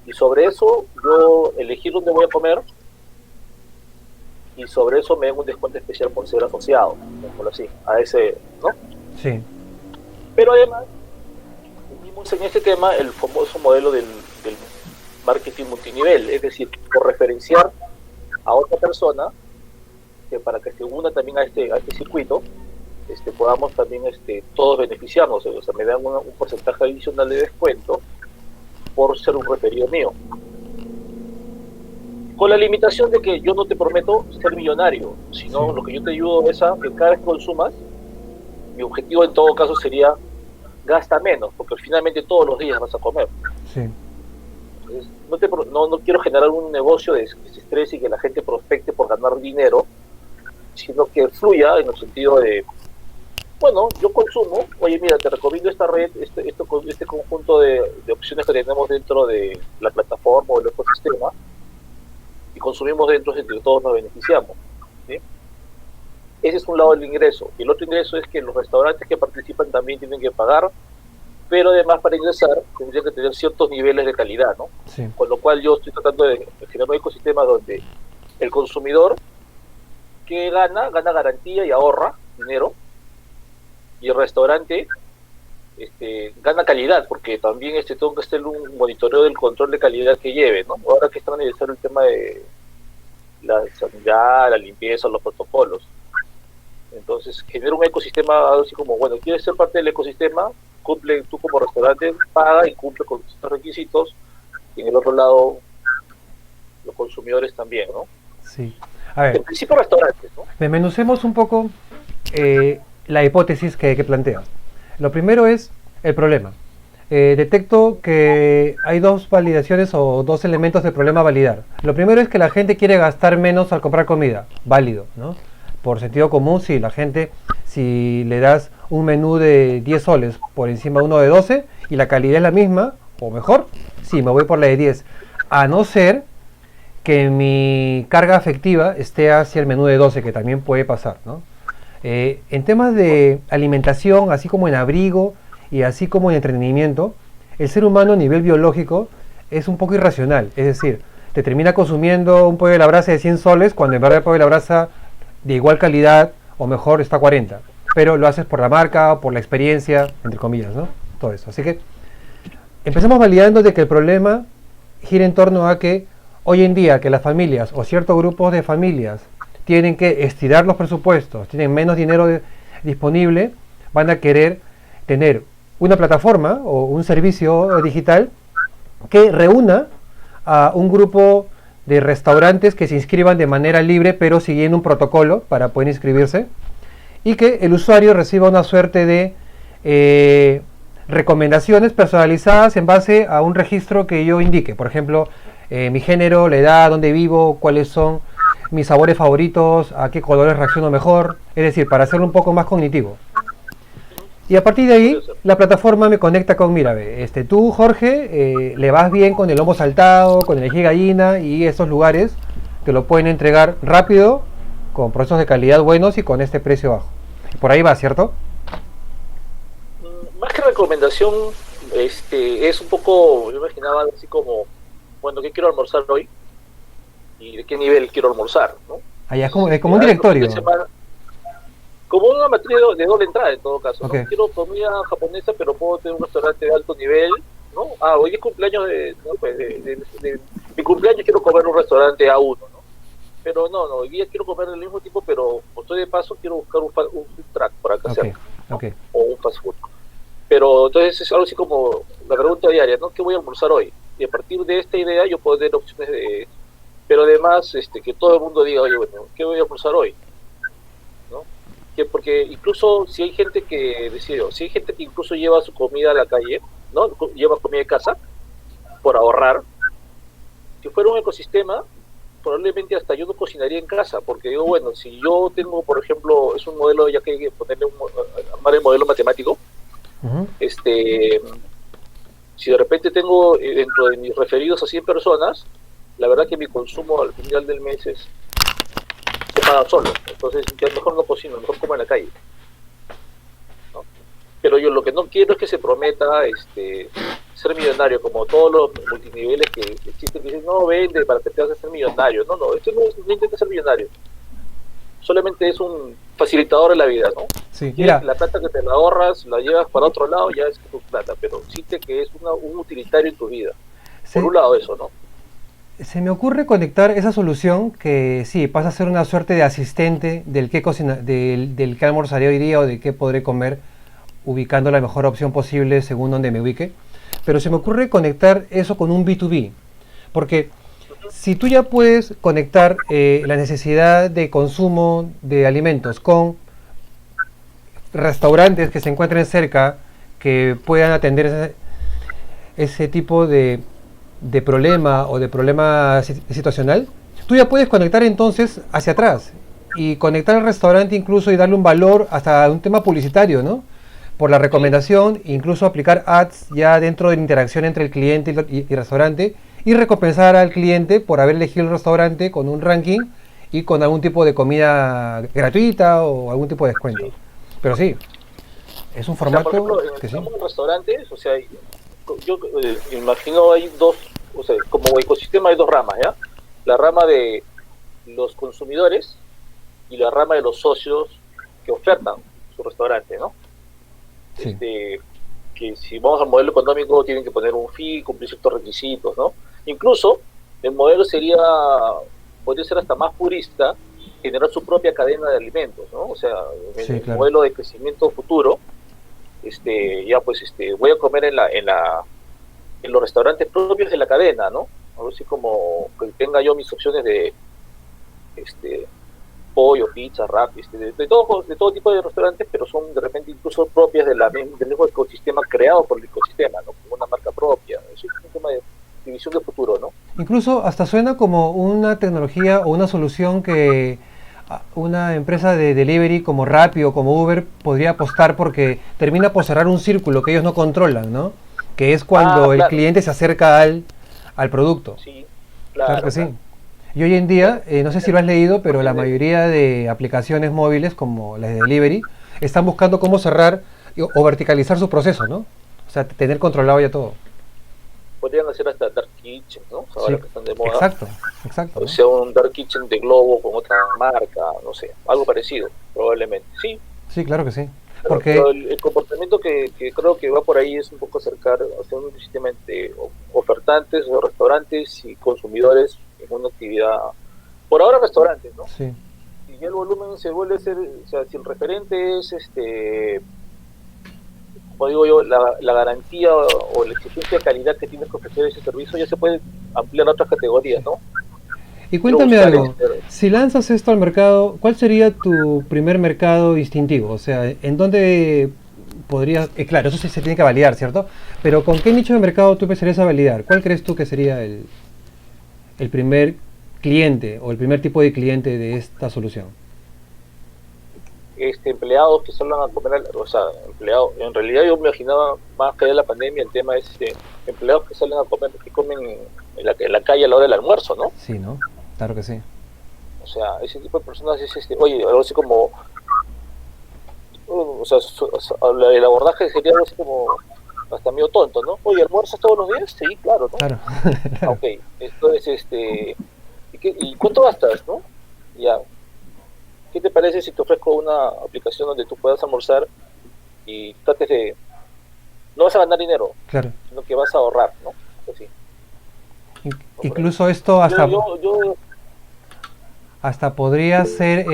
Y sobre eso yo elegir dónde voy a comer y sobre eso me hago un descuento especial por ser asociado, por así, a ese, ¿no? Sí. Pero además, vimos en este tema el famoso modelo del marketing multinivel, es decir, por referenciar a otra persona, que para que se una también a este circuito, podamos también todos beneficiarnos, o sea, me dan un porcentaje adicional de descuento por ser un referido mío. Con la limitación de que yo no te prometo ser millonario, sino Sí. lo que yo te ayudo es a que cada vez que consumas, mi objetivo en todo caso sería gasta menos, porque finalmente todos los días vas a comer. Sí. Entonces, no quiero generar un negocio de que se estrese y que la gente prospecte por ganar dinero, sino que fluya en el sentido de, bueno, yo consumo, oye mira, te recomiendo esta red, este conjunto de opciones que tenemos dentro de la plataforma o el ecosistema, y consumimos dentro, entre todos nos beneficiamos, ¿sí? Ese es un lado del ingreso. Y el otro ingreso es que los restaurantes que participan también tienen que pagar, pero además para ingresar tendrían que tener ciertos niveles de calidad, ¿no? Sí. Con lo cual yo estoy tratando de generar un ecosistema donde el consumidor que gana garantía y ahorra dinero, y el restaurante gana calidad, porque también tengo que hacer un monitoreo del control de calidad que lleve, ¿no? Ahora que está necesario el tema de la sanidad, la limpieza, los protocolos. Entonces, genera un ecosistema así como, bueno, quieres ser parte del ecosistema, cumple tú como restaurante, paga y cumple con estos requisitos, y en el otro lado, los consumidores también, ¿no? Sí. A ver, En principio, restaurantes, ¿no? desmenucemos un poco la hipótesis que plantea. Lo primero es el problema. Detecto que hay dos validaciones o dos elementos del problema a validar. Lo primero es que la gente quiere gastar menos al comprar comida. Válido, ¿no? Por sentido común, sí, la gente, si le das un menú de 10 soles por encima de uno de 12 y la calidad es la misma, o mejor, sí, me voy por la de 10. A no ser que mi carga afectiva esté hacia el menú de 12, que también puede pasar, ¿no? En temas de alimentación, así como en abrigo y así como en entretenimiento, el ser humano a nivel biológico es un poco irracional. Es decir, te termina consumiendo un pollo de la brasa de 100 soles cuando en verdad el pollo de la brasa de igual calidad o mejor está a 40. Pero lo haces por la marca, por la experiencia, entre comillas, ¿no? Todo eso. Así que empecemos validando de que el problema gira en torno a que hoy en día que las familias o ciertos grupos de familias tienen que estirar los presupuestos, tienen menos dinero disponible, van a querer tener una plataforma o un servicio digital que reúna a un grupo de restaurantes que se inscriban de manera libre pero siguiendo un protocolo para poder inscribirse y que el usuario reciba una suerte de recomendaciones personalizadas en base a un registro que yo indique. Por ejemplo, mi género, la edad, dónde vivo, cuáles son mis sabores favoritos, a qué colores reacciono mejor, es decir, para hacerlo un poco más cognitivo. Y a partir de ahí, la plataforma me conecta con, mira, tú, Jorge, le vas bien con el lomo saltado, con el ají gallina, y esos lugares te lo pueden entregar rápido, con procesos de calidad buenos y con este precio bajo. Por ahí va, ¿cierto? Más que recomendación, es un poco, yo imaginaba así como, bueno, ¿qué quiero almorzar hoy? ¿Y de qué nivel quiero almorzar? ¿No? Allá es como un directorio. Como una matriz de doble entrada, en todo caso. Okay. ¿No? Quiero comida japonesa, pero puedo tener un restaurante de alto nivel, ¿no? Hoy es cumpleaños de mi cumpleaños, quiero comer en un restaurante A1, ¿no? Pero no, hoy día quiero comer del mismo tipo, pero como estoy de paso, quiero buscar un food truck por acá cerca, ¿no? Okay. O un fast food. Pero entonces es algo así como la pregunta diaria, ¿no? ¿Qué voy a almorzar hoy? Y a partir de esta idea yo puedo tener opciones de... Pero además, que todo el mundo diga, oye, bueno, ¿qué voy a almorzar hoy? ¿No? Porque incluso si hay gente que decide, si hay gente que incluso lleva su comida a la calle, ¿no? Lleva comida de casa por ahorrar, si fuera un ecosistema, probablemente hasta yo no cocinaría en casa, porque digo, bueno, si yo tengo, por ejemplo, es un modelo, ya que hay que ponerle armar el modelo matemático, si de repente tengo dentro de mis referidos a 100 personas, la verdad que mi consumo al final del mes se paga solo, entonces ya mejor no cocino, mejor como en la calle, ¿no? Pero yo lo que no quiero es que se prometa ser millonario, como todos los multiniveles que existen, que dicen, no, vende para que te vas a ser millonario. No, esto no intenta ser millonario, solamente es un facilitador de la vida, ¿no? Sí, mira. La plata que te la ahorras, la llevas para otro lado, ya es tu plata, pero siente que es un utilitario en tu vida. Sí. Por un lado eso, ¿no? Se me ocurre conectar esa solución que sí, pasa a ser una suerte de asistente del que almorzaré hoy día o de qué podré comer, ubicando la mejor opción posible según donde me ubique. Pero se me ocurre conectar eso con un B2B, porque si tú ya puedes conectar la necesidad de consumo de alimentos con restaurantes que se encuentren cerca, que puedan atender ese tipo de problema o de problema situacional, tú ya puedes conectar entonces hacia atrás y conectar al restaurante incluso y darle un valor hasta un tema publicitario, ¿no? Por la recomendación, incluso aplicar ads ya dentro de la interacción entre el cliente y restaurante y recompensar al cliente por haber elegido el restaurante con un ranking y con algún tipo de comida gratuita o algún tipo de descuento. Sí. Pero sí, es un formato... O sea, por ejemplo, que sí. En restaurantes, o sea, yo imagino hay dos, o sea, como ecosistema hay dos ramas, ¿ya? La rama de los consumidores y la rama de los socios que ofertan su restaurante, ¿no? Sí. Que si vamos al modelo económico tienen que poner un fee, cumplir ciertos requisitos, ¿no? Incluso el modelo podría ser hasta más purista, generar su propia cadena de alimentos, ¿no? O sea, sí, el claro. modelo de crecimiento futuro, voy a comer en los restaurantes propios de la cadena, ¿no? Algo así como que tenga yo mis opciones pollo, pizza, rap, de todo tipo de restaurantes, pero son de repente incluso propias del mismo ecosistema creado por el ecosistema, ¿no? Como una marca propia. Eso es un tema de visión de futuro, ¿no? Incluso hasta suena como una tecnología o una solución que una empresa de delivery como Rappi o como Uber podría apostar, porque termina por cerrar un círculo que ellos no controlan, ¿no? Que es cuando el cliente se acerca al producto. Sí, claro que sí. Y hoy en día, no sé si lo has leído, pero la mayoría de aplicaciones móviles como las de delivery están buscando cómo cerrar o verticalizar su proceso, ¿no? O sea, tener controlado ya todo. Podrían hacer hasta Dark Kitchen, ¿no? Ahora que están de moda. Exacto. O sea, un Dark Kitchen de Globo con otra marca, no sé, algo parecido, probablemente. Sí. Sí, claro que sí. Porque el comportamiento que creo que va por ahí es un poco acercar hacia un sistema entre ofertantes, o restaurantes y consumidores en una actividad. Por ahora restaurantes, ¿no? Sí. Y ya el volumen se vuelve a ser, o sea, si el referente es como digo yo, la garantía o la exigencia de calidad que tienes que ofrecer ese servicio, ya se puede ampliar a otras categorías, ¿no? Y cuéntame algo, si lanzas esto al mercado, ¿cuál sería tu primer mercado distintivo? O sea, ¿en dónde podrías...? Claro, eso sí se tiene que validar, ¿cierto? Pero ¿con qué nicho de mercado tú empezarías a validar? ¿Cuál crees tú que sería el primer cliente o el primer tipo de cliente de esta solución? Empleados que salen a comer, o sea, empleados, en realidad yo me imaginaba más que de la pandemia, el tema es empleados que salen a comer, que comen en la calle a la hora del almuerzo, ¿no? Sí, ¿no? Claro que sí. O sea, ese tipo de personas es oye, algo así como, o sea, el abordaje sería algo así como hasta medio tonto, ¿no? Oye, ¿almuerzas todos los días? Sí, claro, ¿no? Claro. Ok, esto es ¿y cuánto gastas, no? Ya. ¿Qué te parece si te ofrezco una aplicación donde tú puedas almorzar y trates de... No vas a ganar dinero, claro, sino que vas a ahorrar, ¿no? Así. Incluso esto hasta podría ser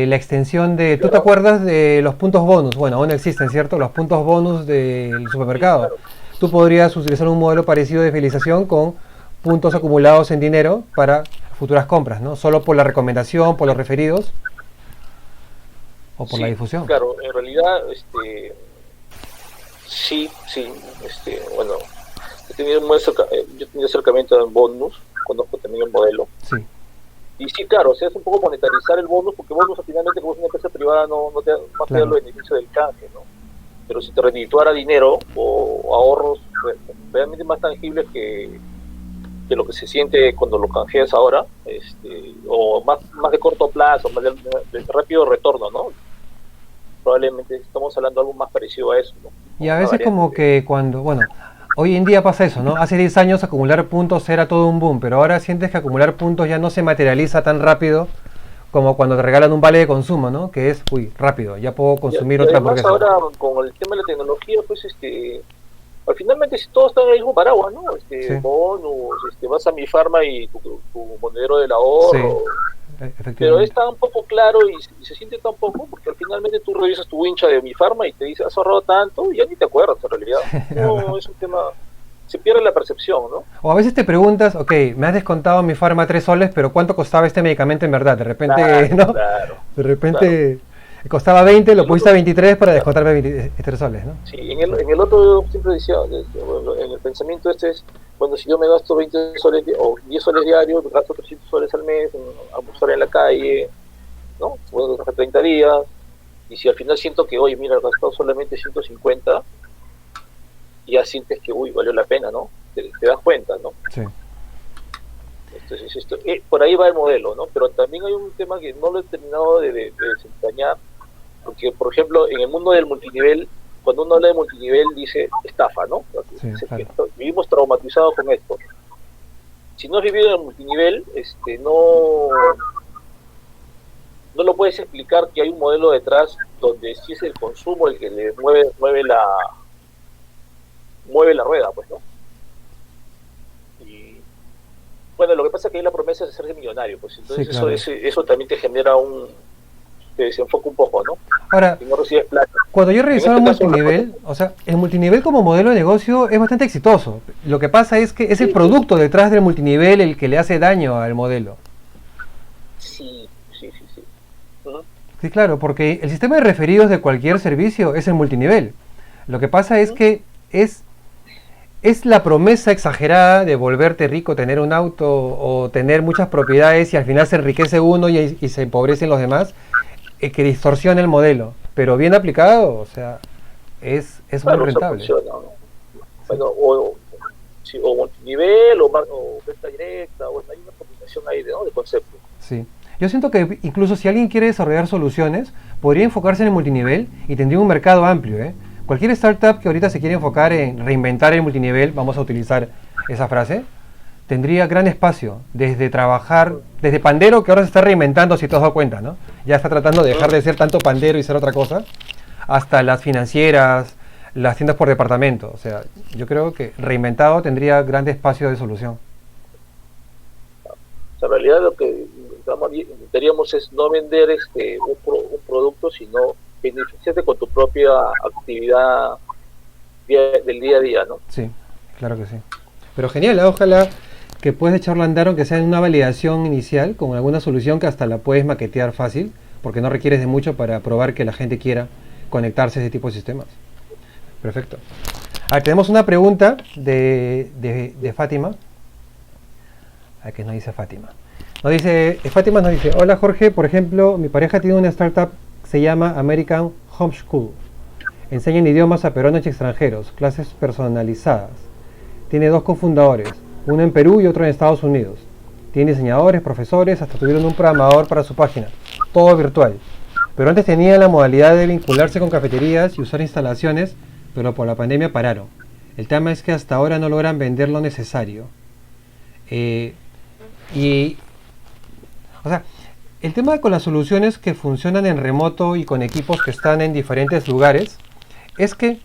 la extensión de... ¿Tú te acuerdas de los puntos bonus? Bueno, aún existen, ¿cierto? Los puntos bonus del supermercado. Sí, claro. Tú podrías utilizar un modelo parecido de fidelización con puntos acumulados en dinero para futuras compras, ¿no? Solo por la recomendación, por los referidos o por la difusión. Claro, en realidad, bueno, he tenido acercamiento en bonus, conozco también el modelo. Sí. Y sí, claro, se hace un poco monetarizar el bonus, porque bonus finalmente como es una empresa privada no te da más que los beneficios del canje, ¿no? Pero si te redituara dinero o ahorros realmente más tangibles que lo que se siente cuando lo canjeas ahora, o más de corto plazo, más de rápido retorno, ¿no? Probablemente estamos hablando de algo más parecido a eso, ¿no? Y a veces como que cuando, bueno, hoy en día pasa eso, ¿no? Hace 10 años acumular puntos era todo un boom, pero ahora sientes que acumular puntos ya no se materializa tan rápido como cuando te regalan un vale de consumo, ¿no? Que es, rápido, ya puedo consumir otra hamburguesa. Ahora, con el tema de la tecnología, pues, al finalmente todo está en el mismo paraguas, ¿no? Sí. Bonus, vas a Mi Farma y tu monedero del ahorro. Sí, pero es tan poco claro y se siente tan poco, porque finalmente tú revisas tu wincha de Mi Farma y te dice, has ahorrado tanto, y ya ni te acuerdas en realidad. No, es un tema, se pierde la percepción, ¿no? O a veces te preguntas, ok, me has descontado en Mi Farma 3 soles, pero ¿cuánto costaba este medicamento en verdad? De repente, ¿no? De repente costaba 20, lo pusiste a 23 para descontarme 23 soles, ¿no? Sí, en el otro yo siempre decía, en el pensamiento es, bueno, si yo me gasto 20 soles o 10 soles diarios, gasto 300 soles al mes en almorzar en la calle, ¿no? Puedo trabajar 30 días, y si al final siento que, oye, mira, he gastado solamente 150, ya sientes que, valió la pena, ¿no? Te das cuenta, ¿no? Sí. Entonces, por ahí va el modelo, ¿no? Pero también hay un tema que no lo he terminado de desentrañar, porque, por ejemplo, en el mundo del multinivel, cuando uno habla de multinivel dice estafa, ¿no? Sí, claro. Vivimos traumatizados con esto. Si no has vivido en el multinivel, no lo puedes explicar que hay un modelo detrás donde sí es el consumo el que le mueve la rueda, pues, ¿no? Y bueno, lo que pasa es que hay la promesa de ser millonario, pues entonces sí, claro. eso también te genera te desenfoca un poco, ¿no? Ahora, si no recibes plata. Cuando yo revisaba el multinivel, o sea, el multinivel como modelo de negocio es bastante exitoso. Lo que pasa es que es el producto detrás del multinivel el que le hace daño al modelo. Sí. Sí, claro, porque el sistema de referidos de cualquier servicio es el multinivel. Lo que pasa es que es la promesa exagerada de volverte rico, tener un auto o tener muchas propiedades y al final se enriquece uno y se empobrecen los demás, que distorsiona el modelo. Pero bien aplicado, o sea, es Claro, muy eso rentable. funciona, ¿no? Bueno, o multinivel, o venta directa, bueno, hay una combinación ahí ¿no? de conceptos. Sí. Yo siento que incluso si alguien quiere desarrollar soluciones, podría enfocarse en el multinivel y tendría un mercado amplio, ¿eh? Cualquier startup que ahorita se quiere enfocar en reinventar el multinivel, vamos a utilizar esa frase, tendría gran espacio, desde trabajar, desde pandero, que ahora se está reinventando, si te has dado cuenta, ¿no? Ya está tratando de dejar de ser tanto pandero y ser otra cosa, hasta las financieras, las tiendas por departamento. O sea, yo creo que reinventado tendría gran espacio de solución. O sea, en realidad lo que intentaríamos es no vender un producto, sino beneficiarte con tu propia actividad del día a día, ¿no? Sí, claro que sí. Pero genial, ¿eh? Ojalá que puedas echarlo a andar, aunque sea en una validación inicial, con alguna solución que hasta la puedes maquetear fácil, porque no requieres de mucho para probar que la gente quiera conectarse a ese tipo de sistemas. Perfecto. A ver, tenemos una pregunta de Fátima. A ver, ¿qué nos dice Fátima? Fátima nos dice, hola Jorge, por ejemplo, mi pareja tiene una startup que se llama American Homeschool. Enseñan idiomas a peruanos y extranjeros, clases personalizadas. Tiene 2 cofundadores, uno en Perú y otro en Estados Unidos. Tiene diseñadores, profesores, hasta tuvieron un programador para su página. Todo virtual. Pero antes tenía la modalidad de vincularse con cafeterías y usar instalaciones, pero por la pandemia pararon. El tema es que hasta ahora no logran vender lo necesario. O sea, el tema con las soluciones que funcionan en remoto y con equipos que están en diferentes lugares es que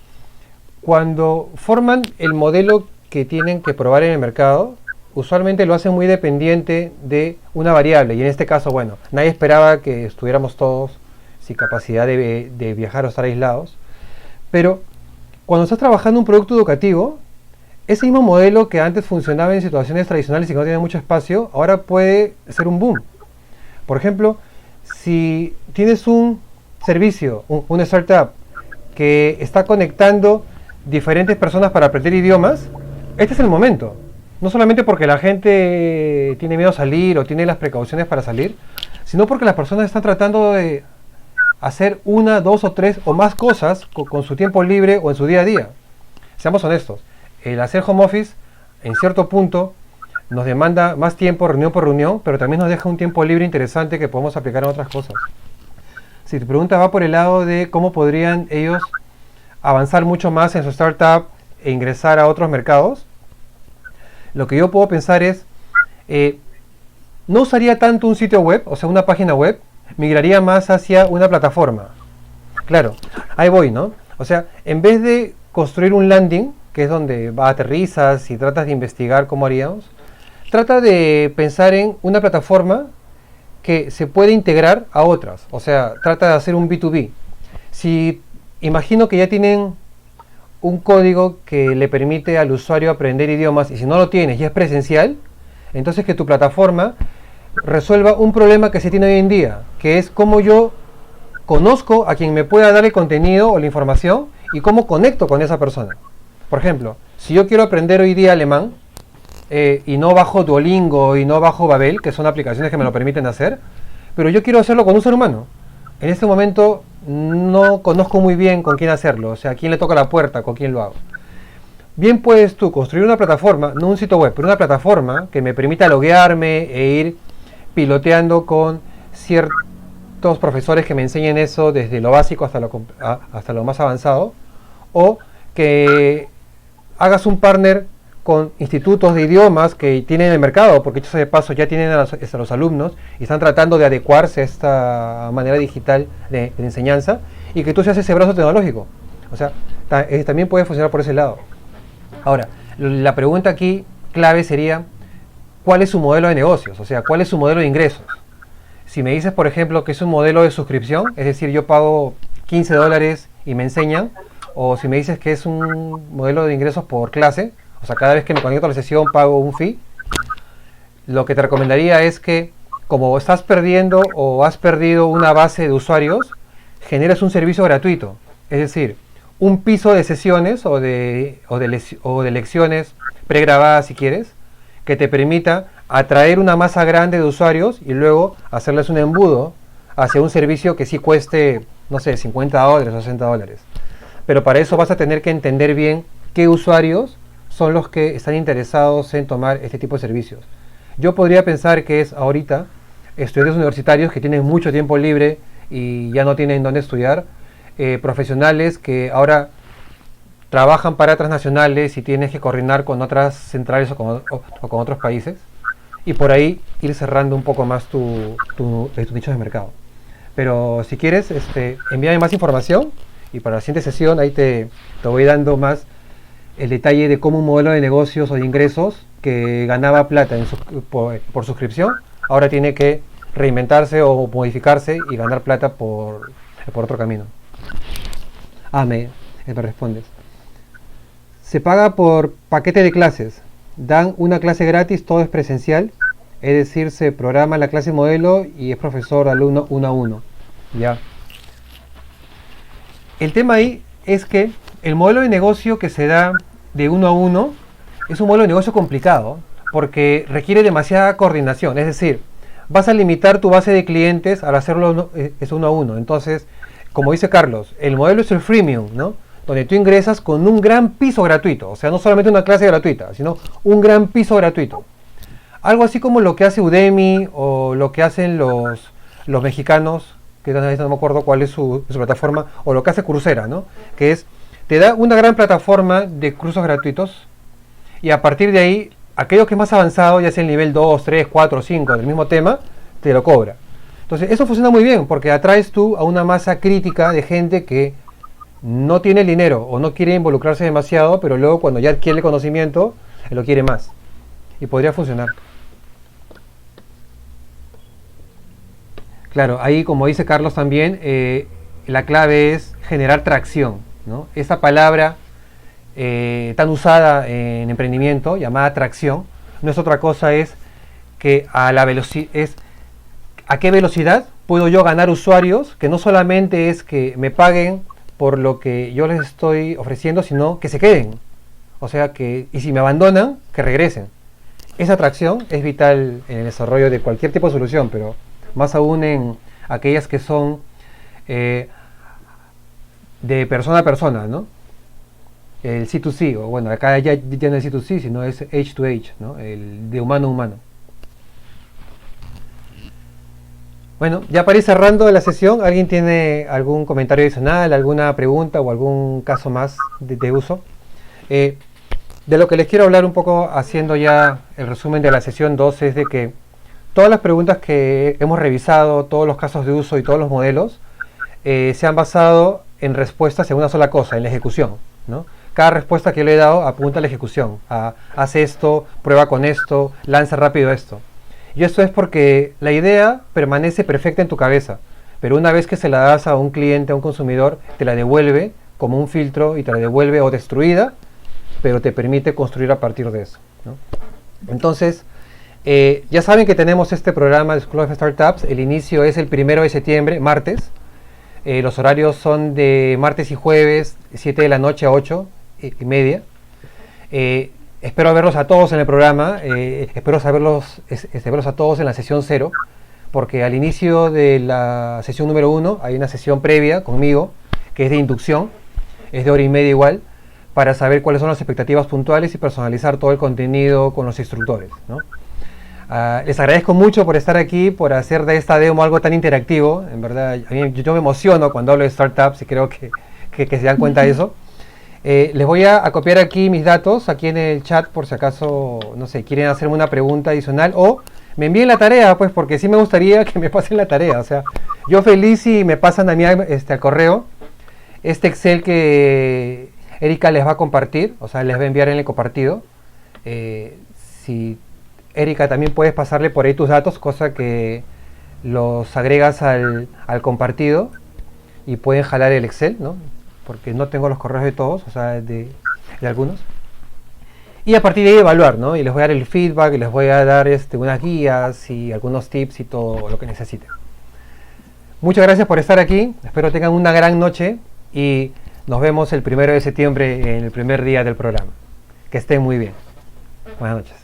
cuando forman el modelo que tienen que probar en el mercado, usualmente lo hacen muy dependiente de una variable. Y en este caso, bueno, nadie esperaba que estuviéramos todos sin capacidad de viajar o estar aislados. Pero cuando estás trabajando un producto educativo, ese mismo modelo que antes funcionaba en situaciones tradicionales y que no tenía mucho espacio, ahora puede ser un boom. Por ejemplo, si tienes un servicio, una startup que está conectando diferentes personas para aprender idiomas, este es el momento. No solamente porque la gente tiene miedo a salir o tiene las precauciones para salir, sino porque las personas están tratando de hacer 1, 2 o 3 o más cosas con su tiempo libre o en su día a día. Seamos honestos, el hacer home office en cierto punto nos demanda más tiempo reunión por reunión, pero también nos deja un tiempo libre interesante que podemos aplicar en otras cosas. Si tu pregunta va por el lado de cómo podrían ellos avanzar mucho más en su startup e ingresar a otros mercados, lo que yo puedo pensar es, no usaría tanto un sitio web, o sea, una página web, migraría más hacia una plataforma. Claro, ahí voy, ¿no? O sea, en vez de construir un landing, que es donde aterrizas y tratas de investigar cómo haríamos, trata de pensar en una plataforma que se puede integrar a otras. O sea, trata de hacer un B2B. Si imagino que ya tienen un código que le permite al usuario aprender idiomas, y si no lo tienes y es presencial, entonces que tu plataforma resuelva un problema que se tiene hoy en día, que es cómo yo conozco a quien me pueda dar el contenido o la información y cómo conecto con esa persona. Por ejemplo, si yo quiero aprender hoy día alemán y no bajo Duolingo y no bajo Babel, que son aplicaciones que me lo permiten hacer, pero yo quiero hacerlo con un ser humano. En este momento no conozco muy bien con quién hacerlo, o sea, a quién le toca la puerta, con quién lo hago. Bien puedes tú construir una plataforma, no un sitio web, pero una plataforma que me permita loguearme e ir piloteando con ciertos profesores que me enseñen eso desde lo básico hasta lo más avanzado, o que hagas un partner con institutos de idiomas que tienen en el mercado, porque dicho de paso ya tienen a los alumnos y están tratando de adecuarse a esta manera digital de enseñanza, y que tú seas ese brazo tecnológico. O sea, también puede funcionar por ese lado. Ahora, la pregunta aquí clave sería, ¿cuál es su modelo de negocios? O sea, ¿cuál es su modelo de ingresos? Si me dices, por ejemplo, que es un modelo de suscripción, es decir, yo pago $15 y me enseñan, o si me dices que es un modelo de ingresos por clase, o sea, cada vez que me conecto a la sesión pago un fee, lo que te recomendaría es que como estás perdiendo o has perdido una base de usuarios, generas un servicio gratuito. Es decir, un piso de sesiones o de lecciones pregrabadas, si quieres, que te permita atraer una masa grande de usuarios y luego hacerles un embudo hacia un servicio que sí cueste, no sé, $50 o $60. Pero para eso vas a tener que entender bien qué usuarios son los que están interesados en tomar este tipo de servicios. Yo podría pensar que es ahorita estudiantes universitarios que tienen mucho tiempo libre y ya no tienen dónde estudiar, profesionales que ahora trabajan para transnacionales y tienes que coordinar con otras centrales o con otros países, y por ahí ir cerrando un poco más tus nichos de mercado. Pero si quieres, envíame más información y para la siguiente sesión ahí te voy dando más el detalle de cómo un modelo de negocios o de ingresos que ganaba plata por suscripción, ahora tiene que reinventarse o modificarse y ganar plata por otro camino. Me respondes. Se paga por paquete de clases. Dan una clase gratis, todo es presencial. Es decir, se programa la clase modelo y es profesor, alumno 1 a 1. Ya. El tema ahí es que el modelo de negocio que se da de 1 a 1 es un modelo de negocio complicado porque requiere demasiada coordinación. Es decir, vas a limitar tu base de clientes al hacerlo es 1 a 1. Entonces, como dice Carlos, el modelo es el freemium, ¿no? Donde tú ingresas con un gran piso gratuito. O sea, no solamente una clase gratuita, sino un gran piso gratuito. Algo así como lo que hace Udemy o lo que hacen los mexicanos, que no me acuerdo cuál es su plataforma, o lo que hace Coursera, ¿no? Que es, te da una gran plataforma de cursos gratuitos y a partir de ahí, aquello que es más avanzado, ya sea el nivel 2, 3, 4, 5 del mismo tema, te lo cobra. Entonces, eso funciona muy bien porque atraes tú a una masa crítica de gente que no tiene el dinero o no quiere involucrarse demasiado, pero luego cuando ya adquiere el conocimiento, lo quiere más. Y podría funcionar. Claro, ahí como dice Carlos también, la clave es generar tracción, ¿no? Esa palabra tan usada en emprendimiento, llamada tracción, no es otra cosa, es que a qué velocidad puedo yo ganar usuarios, que no solamente es que me paguen por lo que yo les estoy ofreciendo, sino que se queden. O sea que, y si me abandonan, que regresen. Esa atracción es vital en el desarrollo de cualquier tipo de solución, pero más aún en aquellas que son de persona a persona, ¿no? El C2C, o bueno, acá ya no es C2C, sino es H2H, ¿no? El de humano a humano. Bueno, ya para ir cerrando la sesión, ¿alguien tiene algún comentario adicional, alguna pregunta o algún caso más de uso? De lo que les quiero hablar un poco, haciendo ya el resumen de la sesión 2, es de que todas las preguntas que hemos revisado, todos los casos de uso y todos los modelos, se han basado en respuestas en una sola cosa, en la ejecución, ¿no? Cada respuesta que le he dado apunta a la ejecución, haz esto, prueba con esto, lanza rápido esto. Y esto es porque la idea permanece perfecta en tu cabeza, pero una vez que se la das a un cliente, a un consumidor, te la devuelve como un filtro y te la devuelve o destruida, pero te permite construir a partir de eso, ¿no? Entonces, ya saben que tenemos este programa de School of Startups. El inicio es el 1 de septiembre, martes. Los horarios son de martes y jueves, 7 de la noche a 8:30. Espero verlos a todos en el programa, espero verlos a todos en la sesión 0, porque al inicio de la sesión número 1 hay una sesión previa conmigo, que es de inducción, es de 1h30 igual, para saber cuáles son las expectativas puntuales y personalizar todo el contenido con los instructores, ¿no? Les agradezco mucho por estar aquí, por hacer de esta demo algo tan interactivo. En verdad, yo me emociono cuando hablo de startups y creo que se dan cuenta de eso. Les voy a copiar aquí mis datos, aquí en el chat, por si acaso, no sé, quieren hacerme una pregunta adicional o me envíen la tarea, pues, porque sí me gustaría que me pasen la tarea. O sea, yo feliz si me pasan a mí al correo este Excel que Erika les va a compartir, o sea, les va a enviar en el compartido. Si Erika, también puedes pasarle por ahí tus datos, cosa que los agregas al compartido y pueden jalar el Excel, ¿no? Porque no tengo los correos de todos, o sea, de algunos. y a partir de ahí evaluar, ¿no? Y les voy a dar el feedback, y les voy a dar unas guías y algunos tips y todo lo que necesiten. Muchas gracias por estar aquí, espero tengan una gran noche y nos vemos el 1 de septiembre en el primer día del programa. Que estén muy bien. Buenas noches.